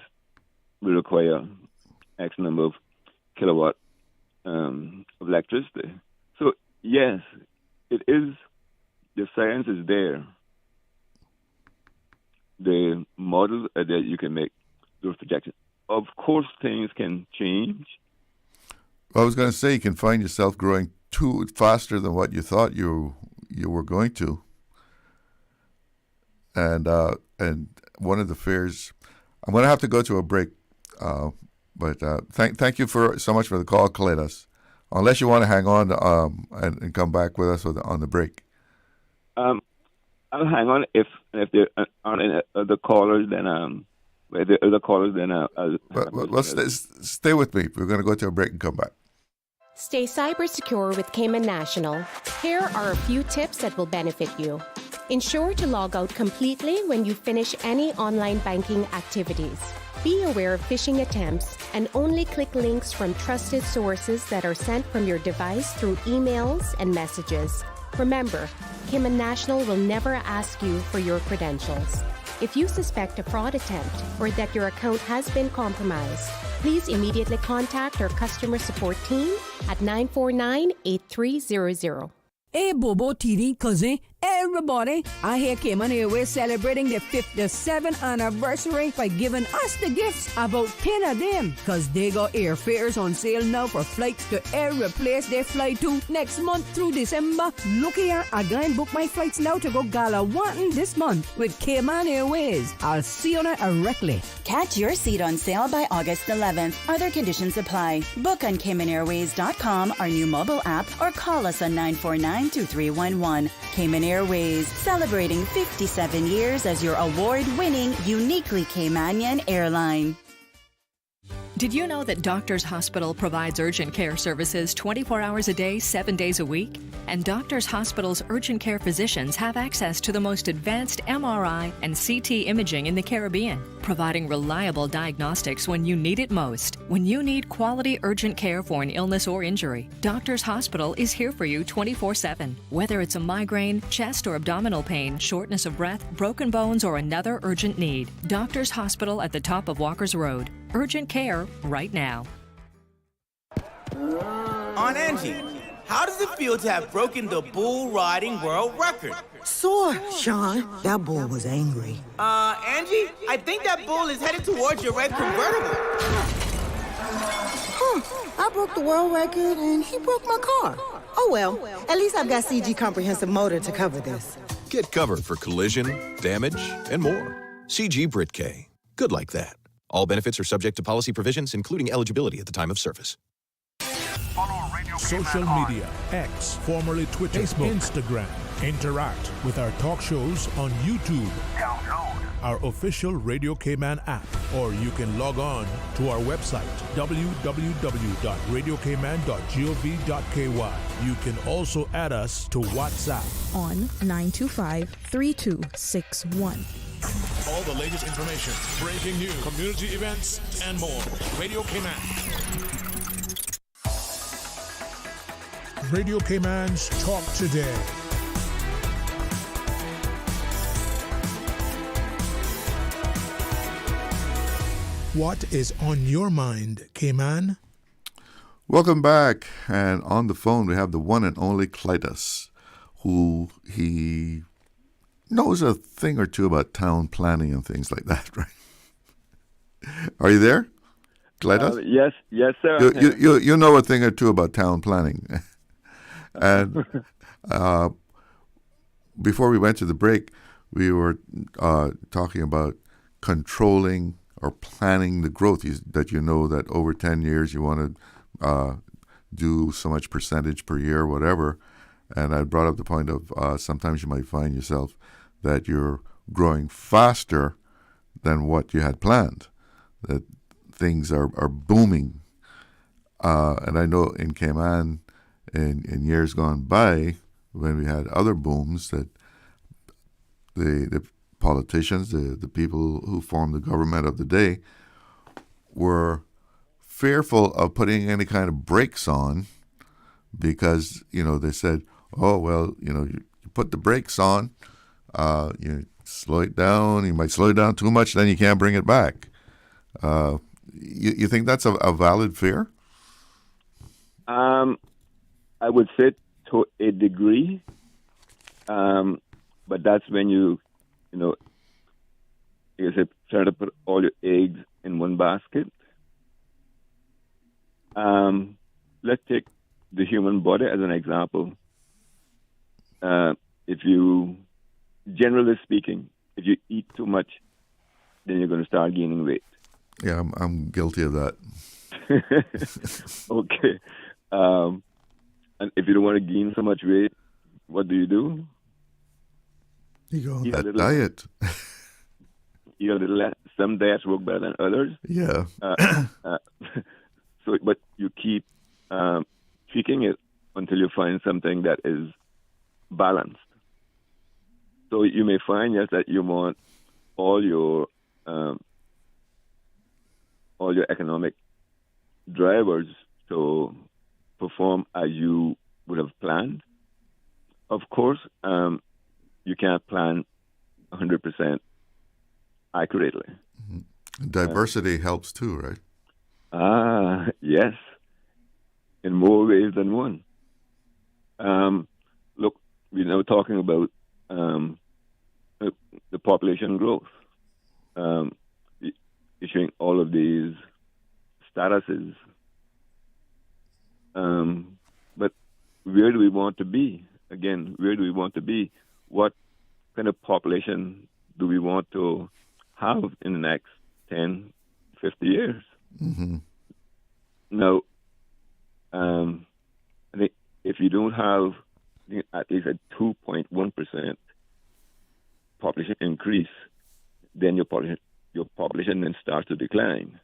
will require X number of kilowatt of electricity. So, yes, it is, the science is there. The models are there, you can make those projections. Of course, things can change. I was going to say, you can find yourself growing too faster than what you thought you were going to. And one of the fears, I'm going to have to go to a break, but thank you so much for the call, Cletus. Unless you want to hang on and come back with us on the break. I'll hang on if there aren't any other callers. Then if there are other callers, then I'll. Stay with me. We're going to go to a break and come back. Stay cyber secure with Cayman National. Here are a few tips that will benefit you. Ensure to log out completely when you finish any online banking activities. Be aware of phishing attempts and only click links from trusted sources that are sent from your device through emails and messages. Remember, Cayman National will never ask you for your credentials. If you suspect a fraud attempt or that your account has been compromised, please immediately contact our customer support team at 949-8300. Hey, Bobo, TD, cousin, everybody. I hear Cayman Airways celebrating their 57th anniversary by giving us the gifts, about 10 of them, because they got airfares on sale now for flights to every place they fly to next month through December. Look here, I go and book my flights now to go Galawantan this month with Cayman Airways. I'll see you directly. Catch your seat on sale by August 11th. Other conditions apply. Book on CaymanAirways.com, our new mobile app, or call us on 949-2311. Cayman Airways, celebrating 57 years as your award-winning, uniquely Caymanian airline. Did you know that Doctors Hospital provides urgent care services 24 hours a day, 7 days a week? And Doctors Hospital's urgent care physicians have access to the most advanced MRI and CT imaging in the Caribbean, providing reliable diagnostics when you need it most. When you need quality urgent care for an illness or injury, Doctors Hospital is here for you 24/7. Whether it's a migraine, chest or abdominal pain, shortness of breath, broken bones, or another urgent need, Doctors Hospital at the top of Walker's Road. Urgent care right now. Aunt Angie, how does it feel to have broken the bull riding world record? Sore, Sean. That bull was angry. Angie, I think that bull is headed towards your red convertible. I broke the world record and he broke my car. Oh well, at least I've got CG Comprehensive Motor to cover this. Get covered for collision, damage, and more. CG Brit-K. Good like that. All benefits are subject to policy provisions, including eligibility at the time of service. Social media, X, formerly Twitter, Facebook, Instagram. Interact with our talk shows on YouTube. Download our official Radio Cayman app, or you can log on to our website, www.radiocayman.gov.ky. You can also add us to WhatsApp on 925-3261. All the latest information, breaking news, community events, and more. Radio Cayman. Radio Cayman's Talk Today. What is on your mind, Cayman? Welcome back. And on the phone, we have the one and only Cletus, who he knows a thing or two about town planning and things like that, right? Are you there, Glidden? Yes, sir. You know a thing or two about town planning, and before we went to the break, we were talking about controlling or planning the growth. That that over 10 years you want to do so much percentage per year, whatever. And I brought up the point of sometimes you might find yourself that you're growing faster than what you had planned, that things are booming. And I know in Cayman, in years gone by, when we had other booms, that the politicians, the people who formed the government of the day, were fearful of putting any kind of brakes on because, they said, oh, well, you put the brakes on, you slow it down, you might slow it down too much, then you can't bring it back. You think that's a valid fear? I would say to a degree, but that's when you try to put all your eggs in one basket. Let's take the human body as an example. If you, generally speaking, if you eat too much, then you're going to start gaining weight. Yeah, I'm guilty of that. Okay. And if you don't want to gain so much weight, what do? You go on that diet. Eat a little less. Some diets work better than others. Yeah. But you keep tweaking it until you find something that is balanced. So you may find, yes, that you want all your economic drivers to perform as you would have planned. Of course, you can't plan 100% accurately. Mm-hmm. Diversity helps too, right? Yes, in more ways than one. Look, we're now talking about the population growth, issuing all of these statuses. But where do we want to be? Again, where do we want to be? What kind of population do we want to have in the next 10, 50 years? Mm-hmm. Now, I think if you don't have at least a 2.1% population increase, then your population then starts to decline.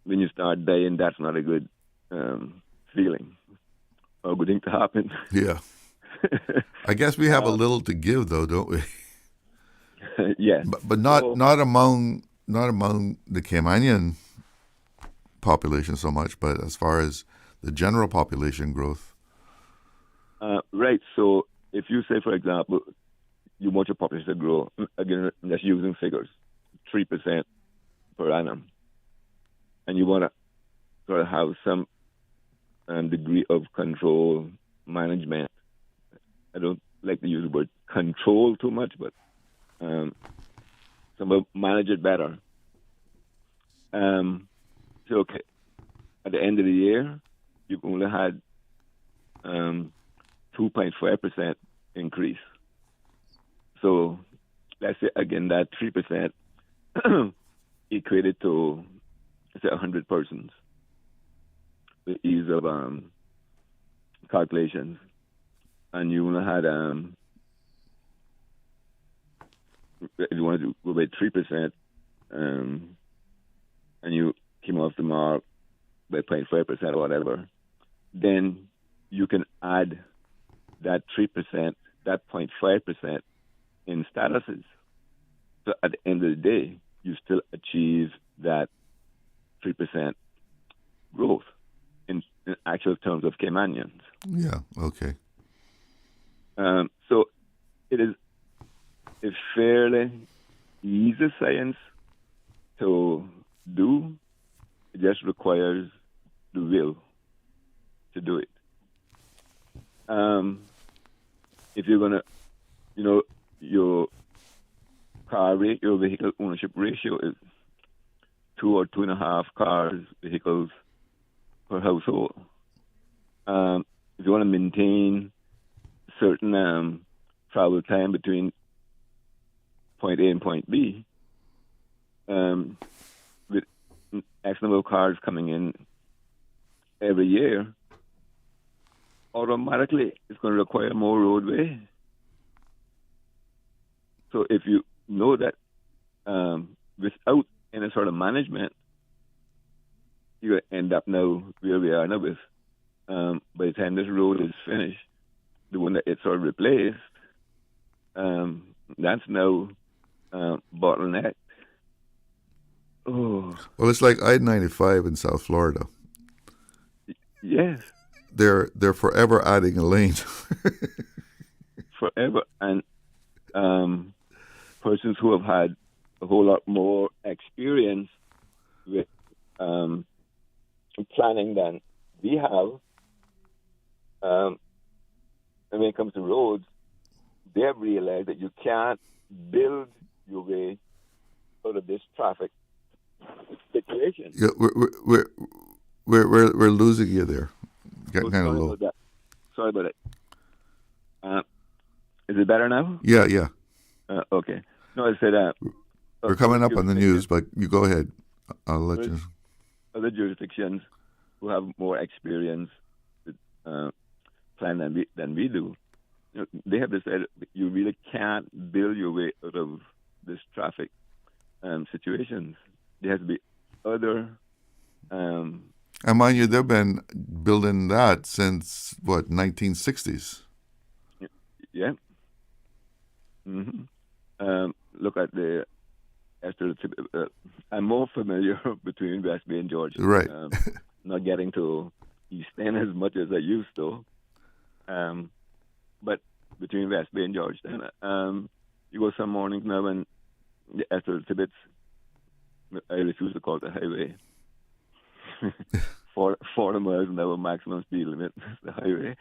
When you start dying, that's not a good feeling or a good thing to happen. Yeah. I guess we have a little to give, though, don't we? Yeah. But not among the Caymanian population so much, but as far as the general population growth. Right. So if you say, for example, you want your population to grow, again, I'm just using figures, 3% per annum, and you want to sort of have some degree of control, management. I don't like to use the word control too much, but some manage it better. So, okay, at the end of the year, you've only had 2.5% increase. So let's say, again, that 3% equated to, let's say, 100 persons. The ease of calculations. And you only had, if you wanted to go by 3%, and you came off the mark by 0.5% or whatever, then you can add that 3%, that 0.5% in statuses. So at the end of the day, you still achieve that 3% growth in actual terms of Caymanians. Yeah, okay. So it is a fairly easy science to do. It just requires the will to do it. If you're going to, your car rate, your vehicle ownership ratio is 2 or 2.5 vehicles per household. If you want to maintain certain travel time between point A and point B, with X number of cars coming in every year, automatically it's going to require more roadway. So if you know that without any sort of management, you end up now where we are now with, by the time this road is finished, the one that it's sort of replaced, that's now bottleneck. Oh. Well, it's like I-95 in South Florida. Yes. They're forever adding a lane. Forever. And persons who have had a whole lot more experience with planning than we have, and when it comes to roads, they have realized that you can't build your way out of this traffic situation. Yeah, we're losing you there. Getting kind of low. Sorry about it. Is it better now? Yeah. Okay. No, I said we're coming up on the news, but you go ahead. I'll let you. Other jurisdictions who have more experience with plan than we do, they have decided that you really can't build your way out of this traffic situations. There has to be other. And mind you, they've been building that since, 1960s? Yeah. Mm-hmm. Look at the... I'm more familiar between West Bay and Georgia. Right. Not getting to East End as much as I used to. But between West Bay and Georgetown, you go some mornings now and after the Tibbets, I refuse to call it a highway. 40 miles an hour maximum speed limit, the highway.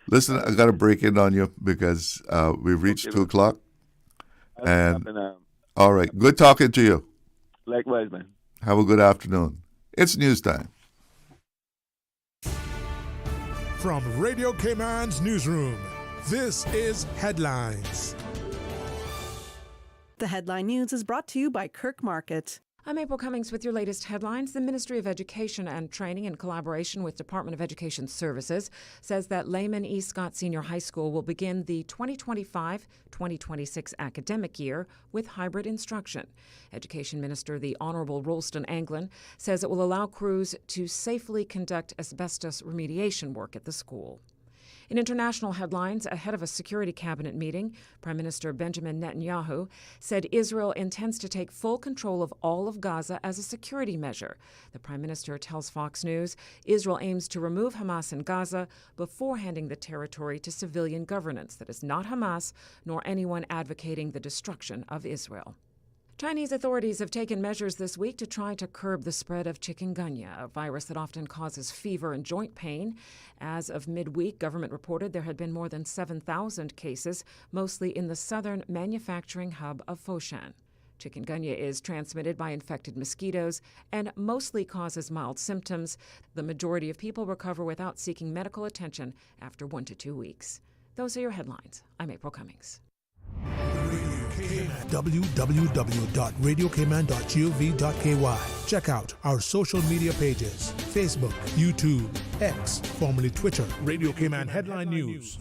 Listen, I got to break in on you because we've reached 2 o'clock. And all right, good talking to you. Likewise, man. Have a good afternoon. It's news time. From Radio Cayman's newsroom, this is Headlines. The Headline News is brought to you by Kirk Market. I'm April Cummings with your latest headlines. The Ministry of Education and Training, in collaboration with Department of Education Services, says that Layman E. Scott Senior High School will begin the 2025-2026 academic year with hybrid instruction. Education Minister the Honourable Rolston Anglin says it will allow crews to safely conduct asbestos remediation work at the school. In international headlines, ahead of a security cabinet meeting, Prime Minister Benjamin Netanyahu said Israel intends to take full control of all of Gaza as a security measure. The Prime Minister tells Fox News Israel aims to remove Hamas in Gaza before handing the territory to civilian governance that is not Hamas nor anyone advocating the destruction of Israel. Chinese authorities have taken measures this week to try to curb the spread of chikungunya, a virus that often causes fever and joint pain. As of midweek, government reported there had been more than 7,000 cases, mostly in the southern manufacturing hub of Foshan. Chikungunya is transmitted by infected mosquitoes and mostly causes mild symptoms. The majority of people recover without seeking medical attention after 1 to 2 weeks. Those are your headlines. I'm April Cummings. www.radiocayman.gov.ky. Check out our social media pages: Facebook, YouTube, X, formerly Twitter, Radio Cayman Headline News.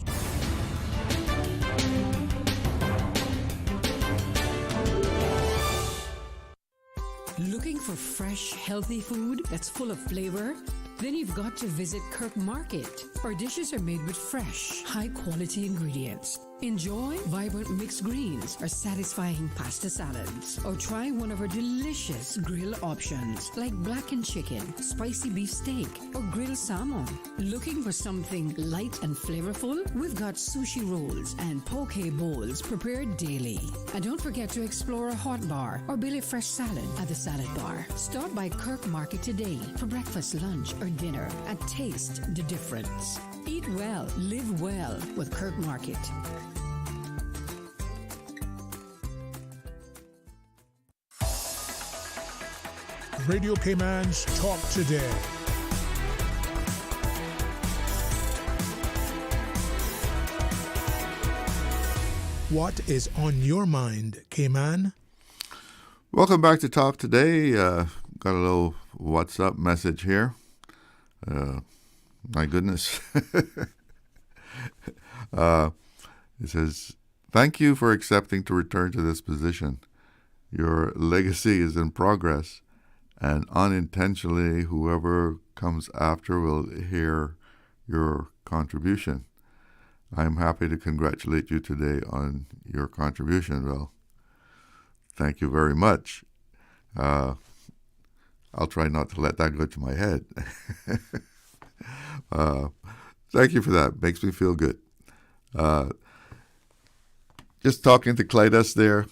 Looking for fresh, healthy food that's full of flavor? Then you've got to visit Kirk Market. Our dishes are made with fresh, high-quality ingredients. Enjoy vibrant mixed greens or satisfying pasta salads. Or try one of our delicious grill options like blackened chicken, spicy beef steak, or grilled salmon. Looking for something light and flavorful? We've got sushi rolls and poke bowls prepared daily. And don't forget to explore a hot bar or Billy Fresh salad at the salad bar. Stop by Kirk Market today for breakfast, lunch, or dinner and taste the difference. Eat well, live well with Kirk Market. Radio Cayman's Talk Today. What is on your mind, Cayman? Welcome back to Talk Today. Got a little WhatsApp message here. My goodness. It says, "Thank you for accepting to return to this position. Your legacy is in progress, and unintentionally, whoever comes after will hear your contribution. I'm happy to congratulate you today on your contribution." Well, thank you very much. I'll try not to let that go to my head. Thank you for that. Makes me feel good. Just talking to Clydas there,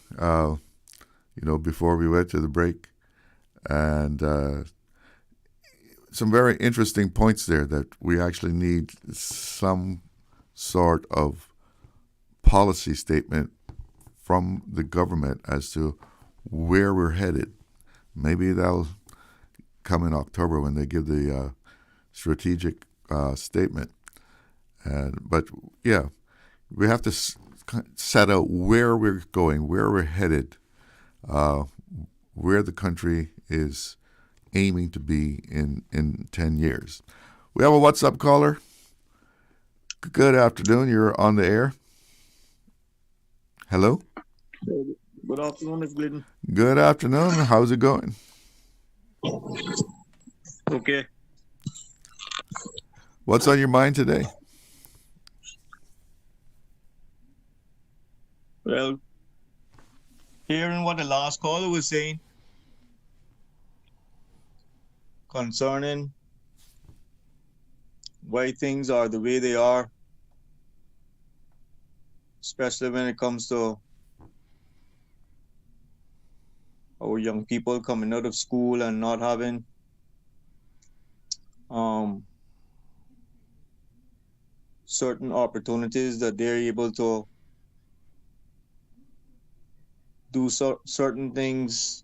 before we went to the break, and some very interesting points there that we actually need some sort of policy statement from the government as to where we're headed. Maybe that'll come in October when they give the strategic statement. But yeah, we have to set out where we're going, where we're headed, where the country is aiming to be in 10 years. We have a WhatsApp caller. Good afternoon. You're on the air. Hello? Good afternoon, Ms. Glidden. Good afternoon. How's it going? Okay. What's on your mind today? Well, hearing what the last caller was saying concerning why things are the way they are, especially when it comes to our young people coming out of school and not having certain opportunities that they're able to do certain things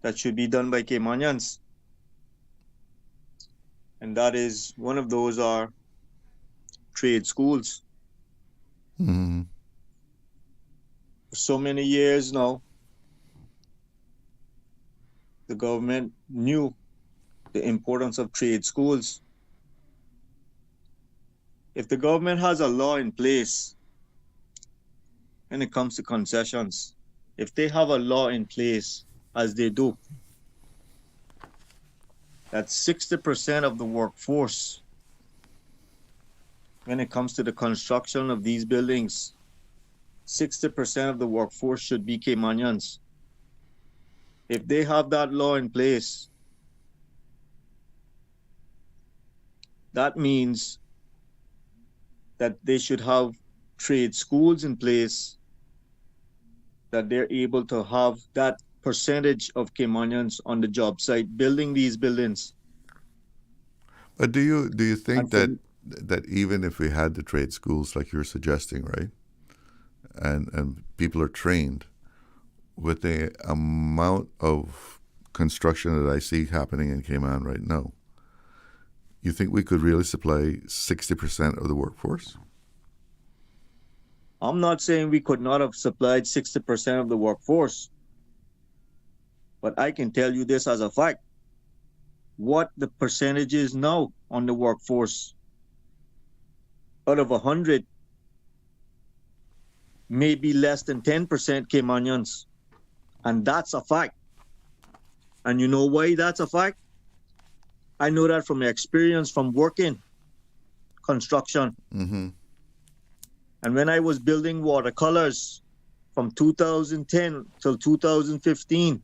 that should be done by Caymanians. And that is, one of those are trade schools. Mm-hmm. For so many years now, the government knew the importance of trade schools. If the government has a law in place when it comes to concessions, if they have a law in place, as they do, that 60% of the workforce, when it comes to the construction of these buildings, 60% of the workforce should be Caymanians. If they have that law in place, that means that they should have trade schools in place, that they're able to have that percentage of Caymanians on the job site building these buildings. But do you think that even if we had the trade schools like you're suggesting, right, and people are trained, with the amount of construction that I see happening in Cayman right now, you think we could really supply 60% of the workforce? I'm not saying we could not have supplied 60% of the workforce, but I can tell you this as a fact. What the percentage is now on the workforce, out of 100, maybe less than 10% Caymanians. And that's a fact. And you know why that's a fact? I know that from experience from working construction. Mm-hmm. And when I was building watercolors from 2010 till 2015,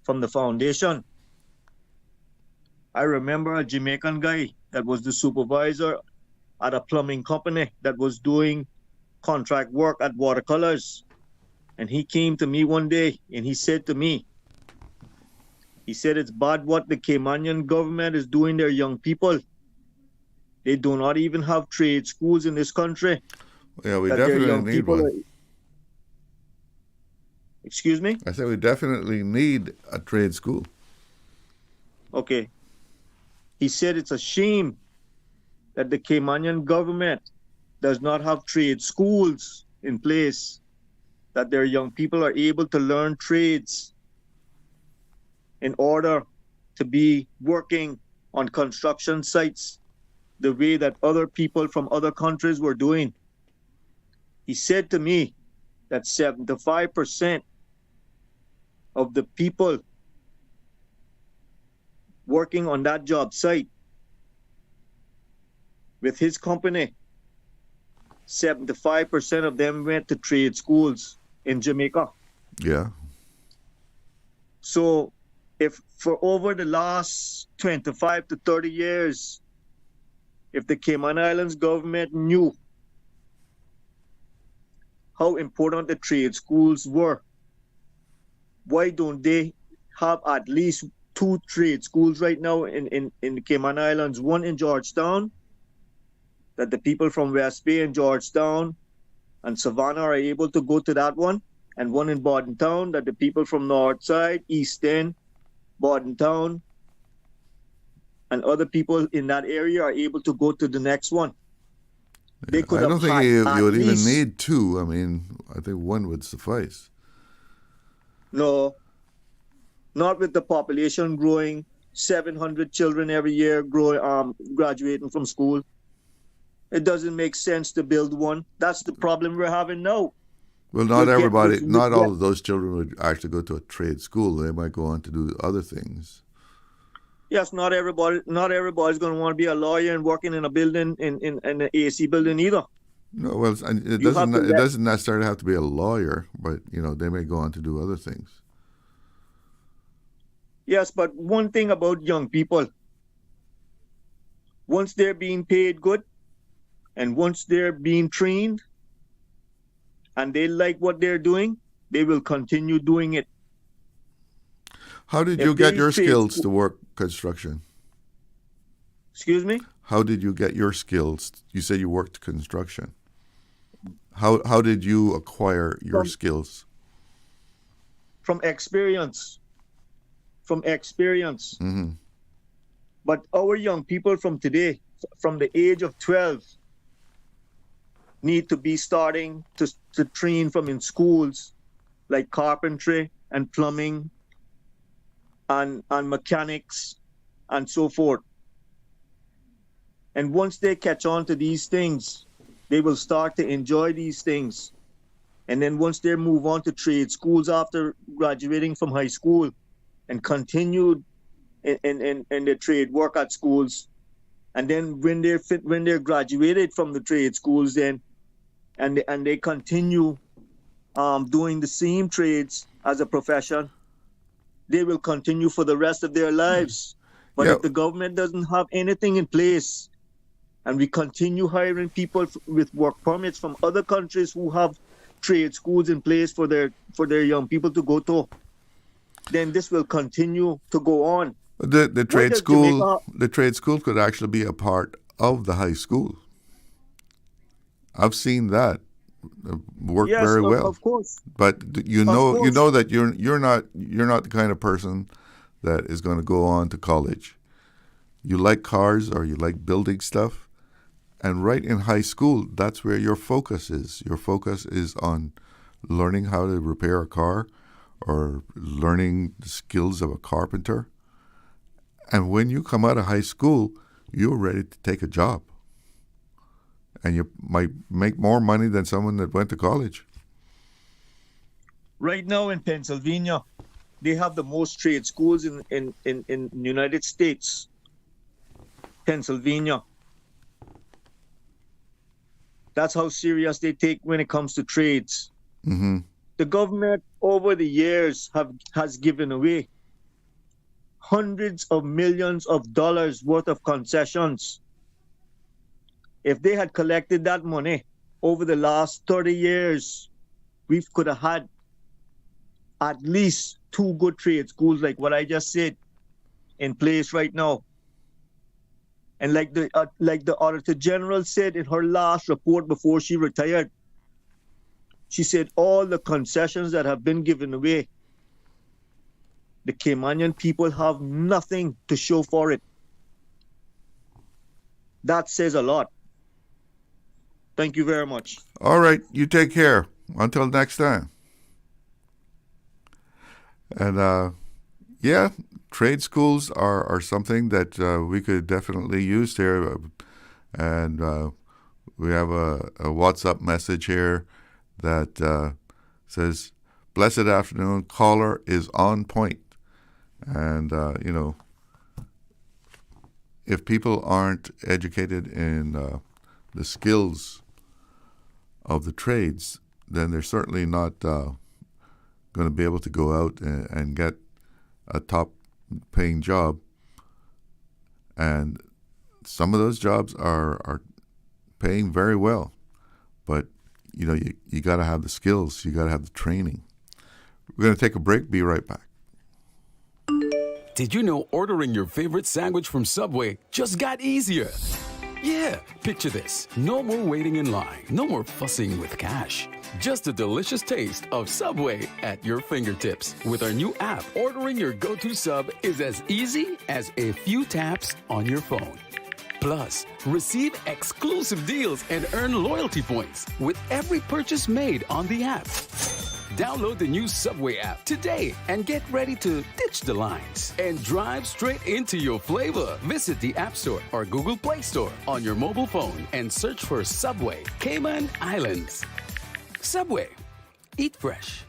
from the foundation, I remember a Jamaican guy that was the supervisor at a plumbing company that was doing contract work at watercolors. And he came to me one day and he said to me, he said, it's bad what the Caymanian government is doing their young people. They do not even have trade schools in this country. Yeah, we definitely need one. Excuse me? I said we definitely need a trade school. Okay. He said it's a shame that the Caymanian government does not have trade schools in place that their young people are able to learn trades in order to be working on construction sites the way that other people from other countries were doing. He said to me that 75% of the people working on that job site with his company, 75% of them went to trade schools in Jamaica. Yeah. So if for over the last 25 to 30 years, if the Cayman Islands government knew how important the trade schools were, why don't they have at least 2 trade schools right now in the Cayman Islands, one in Georgetown, that the people from West Bay and Georgetown and Savannah are able to go to that one, and one in Bordentown that the people from Northside, East End, Bordentown, and other people in that area are able to go to the next one. They could I don't have think had you at would even least- need 2. I mean, I think 1 would suffice. No, not with the population growing, 700 children every year graduating from school. It doesn't make sense to build one. That's the problem we're having now. Well, not We'll get- everybody, we'll not all get- of those children would actually go to a trade school. They might go on to do other things. Yes, not everybody's going to want to be a lawyer and working in a building in an AC building either. No, well, and it You have doesn't. to It let- doesn't necessarily have to be a lawyer, but they may go on to do other things. Yes, but one thing about young people, once they're being paid good and once they're being trained and they like what they're doing, they will continue doing it. How did If you get they your trade skills school- to work construction? Excuse me? How did you get your skills? You said you worked construction. How did you acquire your skills? From experience. From experience. Mm-hmm. But our young people from today, from the age of 12, need to be starting to train from in schools like carpentry and plumbing and mechanics and so forth. And once they catch on to these things, they will start to enjoy these things. And then once they move on to trade schools after graduating from high school and continue in their trade work at schools, and then when they're graduated from the trade schools, then and they continue doing the same trades as a profession, they will continue for the rest of their lives. But if the government doesn't have anything in place, and we continue hiring people with work permits from other countries who have trade schools in place for their young people to go to, then this will continue to go on. The trade does school, Jamaica- the trade school could actually be a part of the high school. I've seen that work Yes, very well. of course. But you course. know that you're not the kind of person that is going to go on to college. You like cars or you like building stuff, and right in high school, that's where your focus is. Your focus is on learning how to repair a car or learning the skills of a carpenter. And when you come out of high school, you're ready to take a job. And you might make more money than someone that went to college. Right now in Pennsylvania, they have the most trade schools in the United States. Pennsylvania. That's how serious they take when it comes to trades. Mm-hmm. The government over the years has given away hundreds of millions of dollars worth of concessions. If they had collected that money over the last 30 years, we could have had at least 2 good trade schools like what I just said in place right now. And like the Auditor General said in her last report before she retired, she said all the concessions that have been given away, the Caymanian people have nothing to show for it. That says a lot. Thank you very much. All right. You take care. Until next time. And, yeah, trade schools are something that we could definitely use here. And we have a WhatsApp message here that says, "Blessed afternoon, caller is on point." And, if people aren't educated in the skills of the trades, then they're certainly not going to be able to go out and get a top-paying job. And some of those jobs are paying very well, but you got to have the skills, you got to have the training. We're going to take a break. Be right back. Did you know ordering your favorite sandwich from Subway just got easier? Yeah, picture this. No more waiting in line. No more fussing with cash. Just a delicious taste of Subway at your fingertips. With our new app, ordering your go-to sub is as easy as a few taps on your phone. Plus, receive exclusive deals and earn loyalty points with every purchase made on the app. Download the new Subway app today and get ready to ditch the lines and drive straight into your flavor. Visit the App Store or Google Play Store on your mobile phone and search for Subway Cayman Islands. Subway. Eat fresh.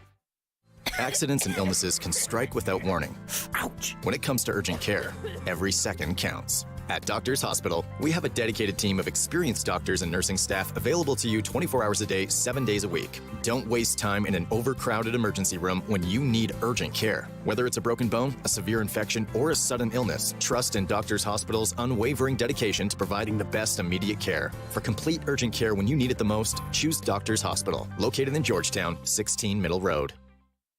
Accidents and illnesses can strike without warning. Ouch! When it comes to urgent care, every second counts. At Doctors Hospital, we have a dedicated team of experienced doctors and nursing staff available to you 24 hours a day, 7 days a week. Don't waste time in an overcrowded emergency room when you need urgent care. Whether it's a broken bone, a severe infection, or a sudden illness, trust in Doctors Hospital's unwavering dedication to providing the best immediate care. For complete urgent care when you need it the most, choose Doctors Hospital, located in Georgetown, 16 Middle Road.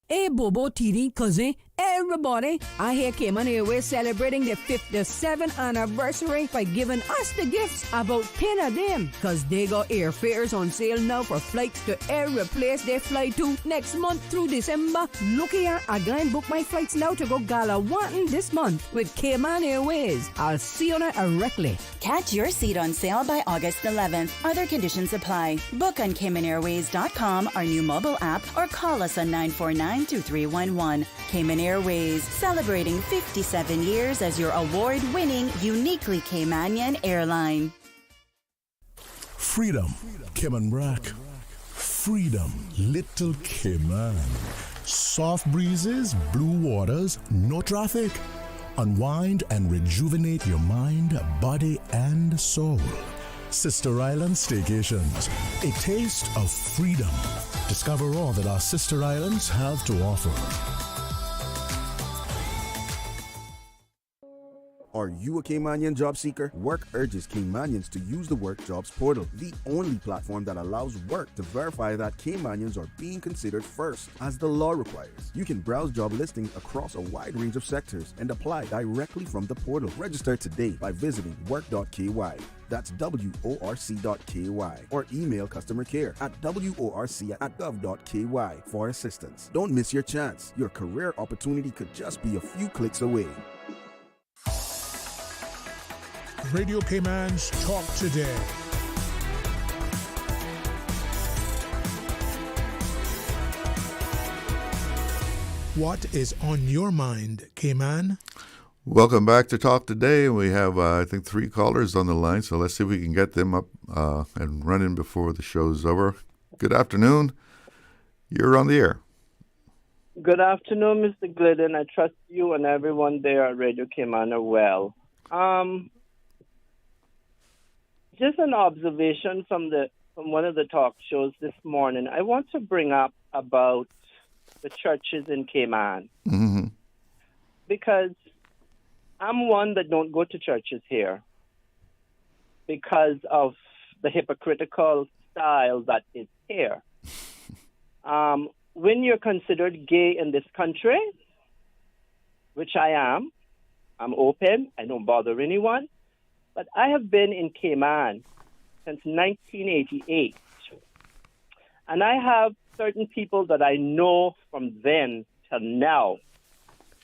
Hey, Bobo, TD, cousin, everybody. I hear Cayman Airways celebrating their 57th anniversary by giving us the gifts, about 10 of them, because they got airfares on sale now for flights to every place they fly to next month through December. Look here, I go and book my flights now to go Galawantan this month with Cayman Airways. I'll see you directly. Catch your seat on sale by August 11th. Other conditions apply. Book on CaymanAirways.com, our new mobile app, or call us on 949-2311. Cayman Airways, celebrating 57 years as your award-winning, uniquely Caymanian airline. Freedom, Cayman Rack. Freedom, Little Cayman. Soft breezes, blue waters, no traffic. Unwind and rejuvenate your mind, body, and soul. Sister Island Staycations, a taste of freedom. Discover all that our sister islands have to offer. Are you a Caymanian job seeker? Work urges Caymanians to use the Work Jobs portal, the only platform that allows Work to verify that Caymanians are being considered first, as the law requires. You can browse job listings across a wide range of sectors and apply directly from the portal. Register today by visiting work.ky. That's WORC.KY, or email customer care at WORC@gov.KY for assistance. Don't miss your chance. Your career opportunity could just be a few clicks away. Radio Cayman's Talk Today. What is on your mind, Cayman? Welcome back to Talk Today. We have, I think, 3 callers on the line, so let's see if we can get them up and running before the show's over. Good afternoon. You're on the air. Good afternoon, Mr. Glidden. I trust you and everyone there at Radio Cayman are well. Just an observation from one of the talk shows this morning. I want to bring up about the churches in Cayman. Mm-hmm. Because I'm one that don't go to churches here because of the hypocritical style that is here. When you're considered gay in this country, which I am, I'm open, I don't bother anyone, but I have been in Cayman since 1988. And I have certain people that I know from then till now.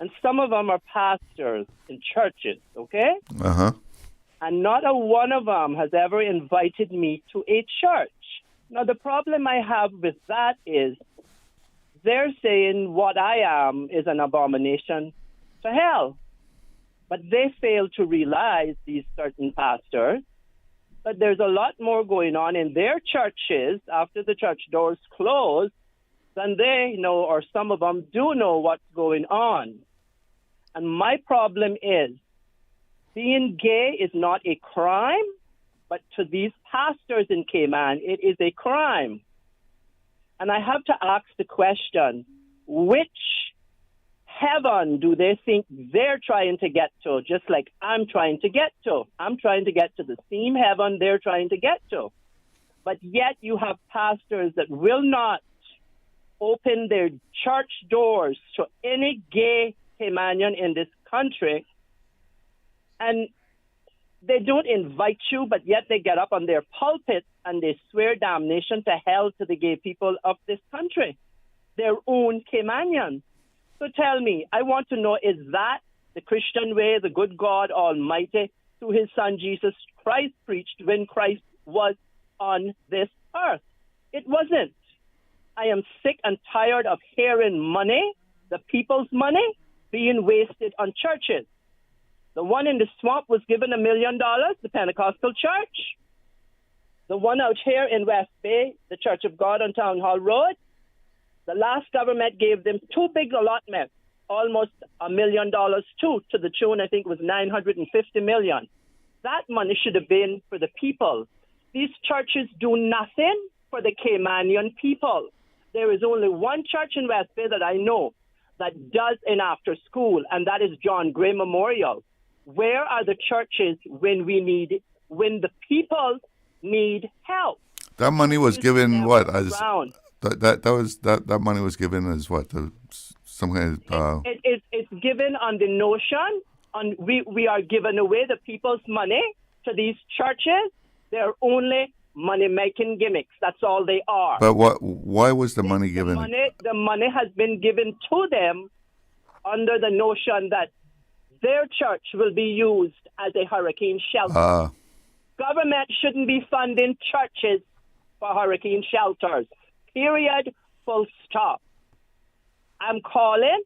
And some of them are pastors in churches, okay? Uh-huh. and not a one of them has ever invited me to a church. Now, the problem I have with that is they're saying what I am is an abomination to hell. But they fail to realize, these certain pastors, that there's a lot more going on in their churches after the church doors close than they know, or some of them do know what's going on. And my problem is, being gay is not a crime, but to these pastors in Cayman, it is a crime. And I have to ask the question, which heaven do they think they're trying to get to, just like I'm trying to get to? I'm trying to get to the same heaven they're trying to get to. But yet you have pastors that will not open their church doors to any gay Caymanian in this country. And they don't invite you, but yet they get up on their pulpit and they swear damnation to hell to the gay people of this country, their own Caymanians. So tell me, I want to know, is that the Christian way, the good God Almighty, through his son Jesus Christ, preached when Christ was on this earth? It wasn't. I am sick and tired of hearing money, the people's money, being wasted on churches. The one in the swamp was given $1 million, the Pentecostal church. The one out here in West Bay, the Church of God on Town Hall Road, the last government gave them 2 big allotments, almost $1 million too, to the tune, I think it was $950 million. That money should have been for the people. These churches do nothing for the Caymanian people. There is only one church in West Bay that I know that does an after school, and that is John Gray Memorial. Where are the churches when the people need help? That money was given what as that money was given as what some kind of. It's given on the notion on we are giving away the people's money to these churches. They're only money-making gimmicks. That's all they are. But why was the money given? The money has been given to them under the notion that their church will be used as a hurricane shelter. Government shouldn't be funding churches for hurricane shelters. Period. Full stop. I'm calling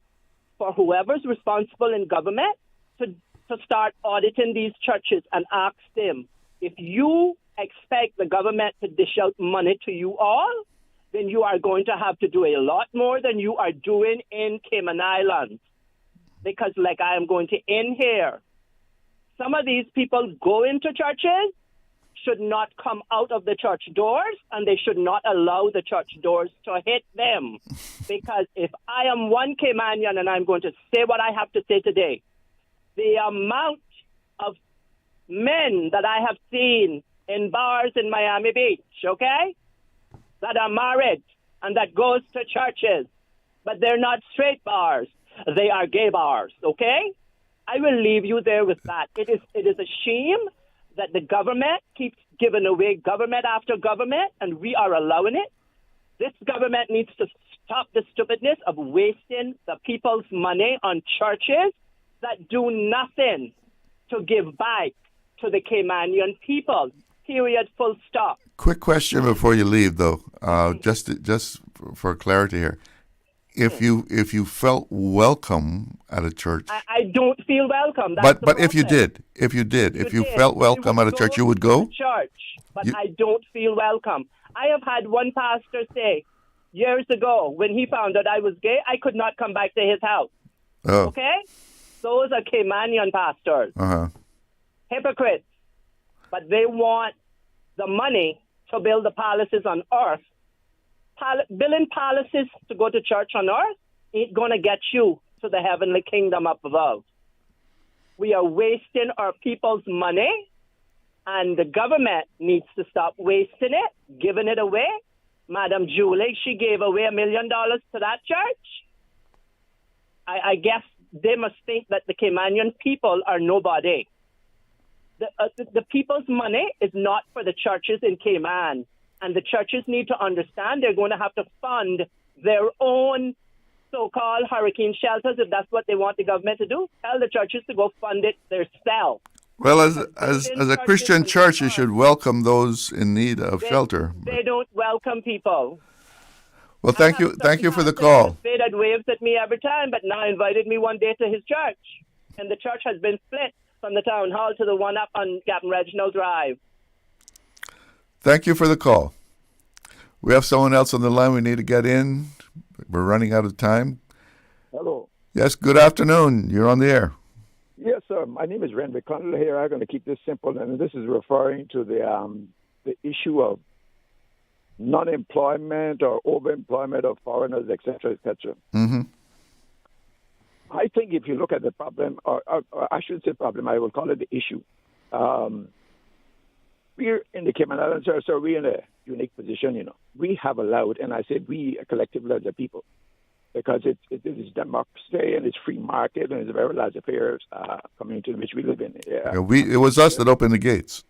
for whoever's responsible in government to start auditing these churches and ask them, if you expect the government to dish out money to you all, then you are going to have to do a lot more than you are doing in Cayman Islands. Because like I am going to end here, some of these people go into churches, should not come out of the church doors, and they should not allow the church doors to hit them. Because if I am one Caymanian, and I'm going to say what I have to say today, the amount of men that I have seen in bars in Miami Beach, okay, that are married and that goes to churches, but they're not straight bars. They are gay bars, okay? I will leave you there with that. It is a shame that the government keeps giving away government after government, and we are allowing it. This government needs to stop the stupidness of wasting the people's money on churches that do nothing to give back to the Caymanian people. Period. Full stop. Quick question before you leave, though, just for clarity here. If you felt welcome at a church, I don't feel welcome. But if you felt welcome at a church, you would go. Church, but I don't feel welcome. I have had one pastor say years ago when he found out I was gay, I could not come back to his house. Oh. Okay, those are Caymanian pastors, hypocrites. But they want the money to build the palaces on earth. Building palaces to go to church on earth ain't going to get you to the heavenly kingdom up above. We are wasting our people's money, and the government needs to stop wasting it, giving it away. Madam Julie, she gave away $1 million to that church. I guess they must think that the Caymanian people are nobody. The people's money is not for the churches in Cayman. And the churches need to understand they're going to have to fund their own so-called hurricane shelters if that's what they want the government to do. Tell the churches to go fund it themselves. Well, as a Christian church, you should welcome those in need of shelter. They don't welcome people. Well, thank you for the call. That waves at me every time, but now invited me one day to his church. And the church has been split from the town hall to the one up on Captain Reginald Drive. Thank you for the call. We have someone else on the line we need to get in. We're running out of time. Hello. Yes, good afternoon. You're on the air. Yes, sir. My name is Ren McConnell here. I'm going to keep this simple, and this is referring to the issue of non-employment or overemployment of foreigners, etc., etc. Mm-hmm. I think if you look at the problem, or I shouldn't say problem, I will call it the issue. We're in the Cayman Islands, so we're in a unique position, We have allowed, and I say we, collectively as a people, because it is democracy and it's free market and it's a very laissez-faire community in which we live in. Yeah, it was us that opened the gates.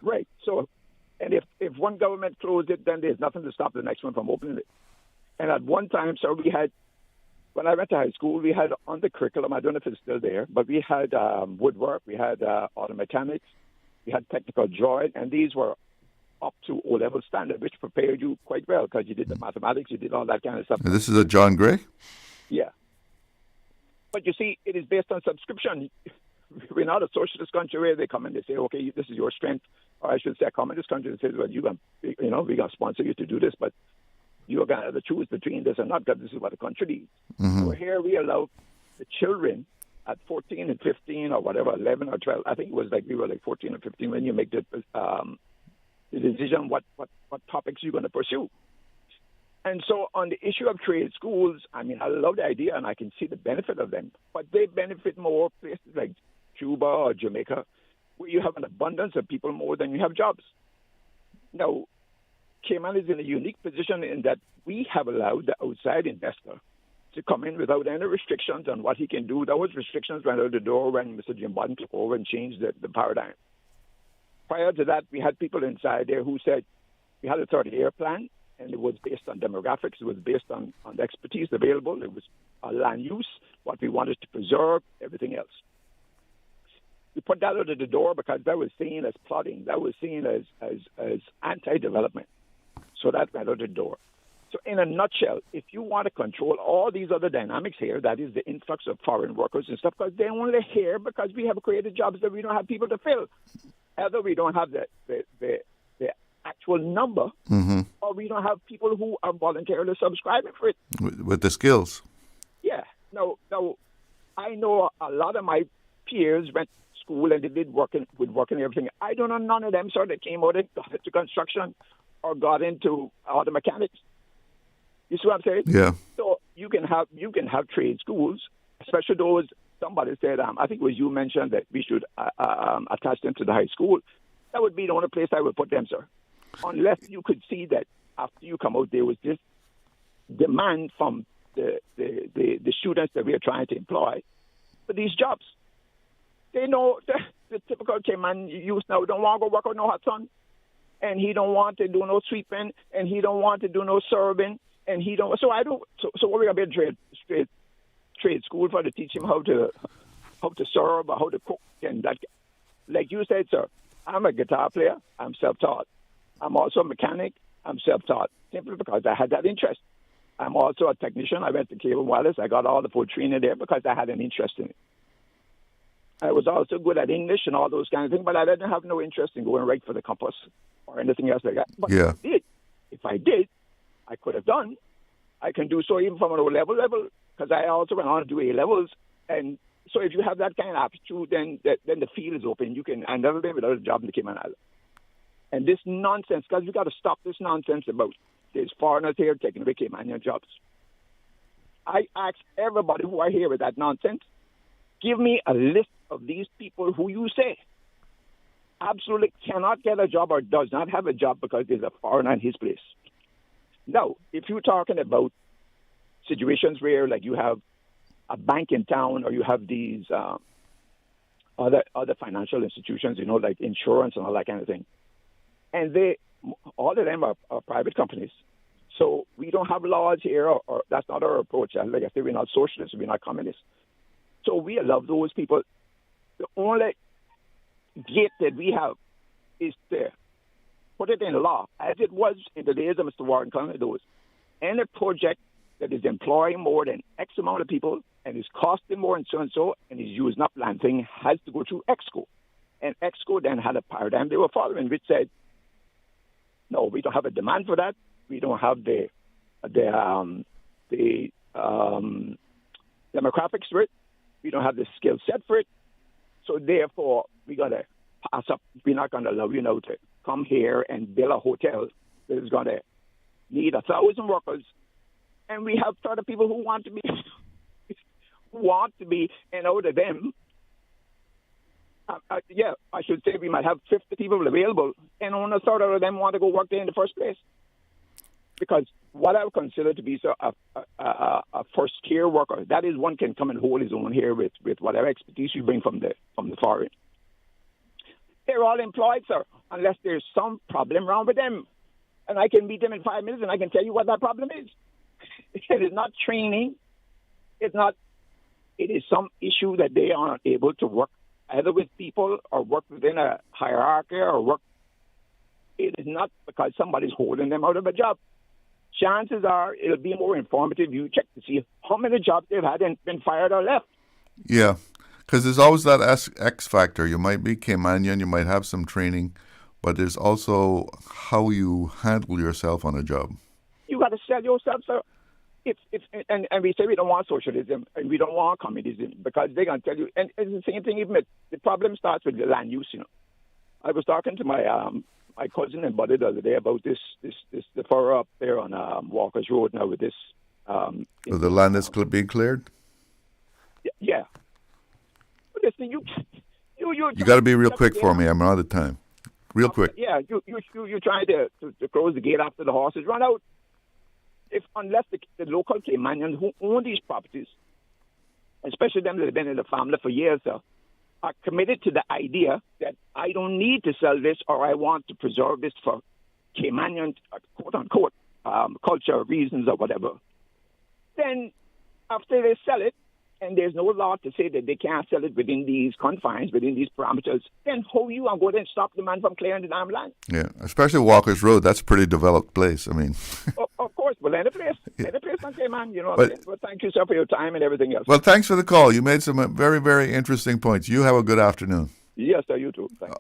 Right. So, and if one government closed it, then there's nothing to stop the next one from opening it. And at one time, so we had, when I went to high school, we had on the curriculum, I don't know if it's still there, but we had woodwork, we had auto mechanics, we had technical drawing, and these were up to O-level standard, which prepared you quite well because you did the mathematics, you did all that kind of stuff. This is a John Gray? Yeah. But you see, it is based on subscription. We're not a socialist country where they come and they say, okay, this is your strength. Or I should say a communist country that says, well, we're going to sponsor you to do this, but you are going to choose between this and not because this is what the country needs. Mm-hmm. So here we allow the children at 14 and 15 or whatever, 11 or 12. I think it was like we were like 14 or 15 when you make the decision what topics you're going to pursue. And so on the issue of trade schools, I mean, I love the idea and I can see the benefit of them, but they benefit more places like Cuba or Jamaica, where you have an abundance of people more than you have jobs. Now, Cayman is in a unique position in that we have allowed the outside investor to come in without any restrictions on what he can do. Those restrictions went out the door when Mr. Jim Biden took over and changed the paradigm. Prior to that, we had people inside there who said we had a 30-year plan, and it was based on demographics. It was based on the expertise available. It was land use, what we wanted to preserve, everything else. We put that out of the door because that was seen as plotting. That was seen as anti-development. So that went out the door. So in a nutshell, if you want to control all these other dynamics here, that is the influx of foreign workers and stuff, because they're only here because we have created jobs that we don't have people to fill. Either we don't have the actual number, mm-hmm. or we don't have people who are voluntarily subscribing for it. With the skills. Yeah. Now, I know a lot of my peers went to school and they did work and everything. I don't know none of them, sir, that came out and got into construction or got into auto mechanics. You see what I'm saying? Yeah. So you can have trade schools, especially those. Somebody said, I think it was you mentioned that we should attach them to the high school. That would be the only place I would put them, sir. Unless you could see that after you come out, there was this demand from the students that we are trying to employ for these jobs. They know the typical Cayman youth now don't want to go work on no hot sun, and he don't want to do no sweeping, and he don't want to do no serving, and he don't. So I don't. So what we're gonna be a trade school for to teach him how to serve or how to cook and that. Like you said, sir, I'm a guitar player. I'm self-taught. I'm also a mechanic. I'm self-taught simply because I had that interest. I'm also a technician. I went to Cable Wireless. I got all the full training there because I had an interest in it. I was also good at English and all those kind of things, but I didn't have no interest in going right for the compass or anything else like that. But yeah. If I did, I could have done. I can do so even from an O-level level because I also went on to do A-levels. And so if you have that kind of aptitude, then the field is open. I've never been without a job in the Cayman Islands. And this nonsense, because we got to stop this nonsense about there's foreigners here taking away Caymanian jobs. I ask everybody who are here with that nonsense, give me a list of these people who you say absolutely cannot get a job or does not have a job because there's a foreigner in his place. Now, if you're talking about situations where, like, you have a bank in town or you have these other financial institutions, like insurance and all that kind of thing, and all of them are private companies. So we don't have laws here, or that's not our approach. Like I said, we're not socialists, we're not communists. So we love those people. The only gate that we have is to put it in law, as it was in the days of Mr. Warren Conradose. Any project that is employing more than X amount of people and is costing more and so, and is using up land thing, has to go through EXCO. And EXCO then had a paradigm they were following, which said, no, we don't have a demand for that. We don't have the demographics for it. We don't have the skill set for it. So therefore, we got to pass up. We're not going to allow you now to come here and build a hotel that is going to need 1,000 workers. And we have sort of people who want to be, and out of them, I should say we might have 50 people available, and only a third of them want to go work there in the first place. Because what I would consider to be a first-tier worker, that is one can come and hold his own here with whatever expertise you bring from the foreign. They're all employed, sir, unless there's some problem wrong with them. And I can meet them in 5 minutes, and I can tell you what that problem is. It is not training. It is some issue that they are not able to work either with people or work within a hierarchy or work. It is not because somebody's holding them out of a job. Chances are it'll be more informative. You check to see how many jobs they've had and been fired or left. Yeah, because there's always that X factor. You might be Caymanian, you might have some training, but there's also how you handle yourself on a job. You got to sell yourself, sir. And we say we don't want socialism and we don't want communism because they're going to tell you. And it's the same thing. Even the problem starts with the land use. You know, I was talking to my cousin and buddy the other day about the furrow up there on Walker's Road now with this. So the land is being cleared. Yeah. But listen, you got to be real quick for me. I'm out of time. Real quick. Yeah, you're trying to close the gate after the horses run out. Unless the local Caymanians who own these properties, especially them that have been in the family for years, are committed to the idea that I don't need to sell this or I want to preserve this for Caymanian, quote-unquote, culture reasons or whatever, then after they sell it, and there's no law to say that they can't sell it within these confines, within these parameters, then how you are going to stop the man from clearing the damn land? Yeah, especially Walker's Road. That's a pretty developed place. I mean... Of course, well, any place on Cayman, you know what I'm saying? Well, thank you, sir, for your time and everything else. Well, thanks for the call. You made some very, very interesting points. You have a good afternoon. Yes, sir, you too. Thanks.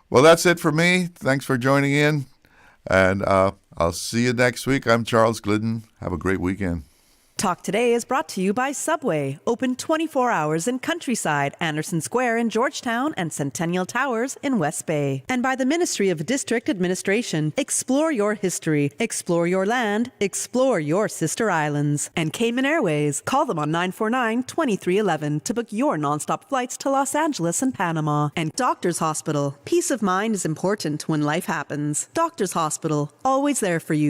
Well, that's it for me. Thanks for joining in, and I'll see you next week. I'm Charles Glidden. Have a great weekend. Talk Today is brought to you by Subway, open 24 hours in Countryside, Anderson Square in Georgetown, and Centennial Towers in West Bay. And by the Ministry of District Administration. Explore your history, explore your land, explore your sister islands. And Cayman Airways. Call them on 949-2311 to book your nonstop flights to Los Angeles and Panama. And Doctors Hospital. Peace of mind is important when life happens. Doctors Hospital, always there for you.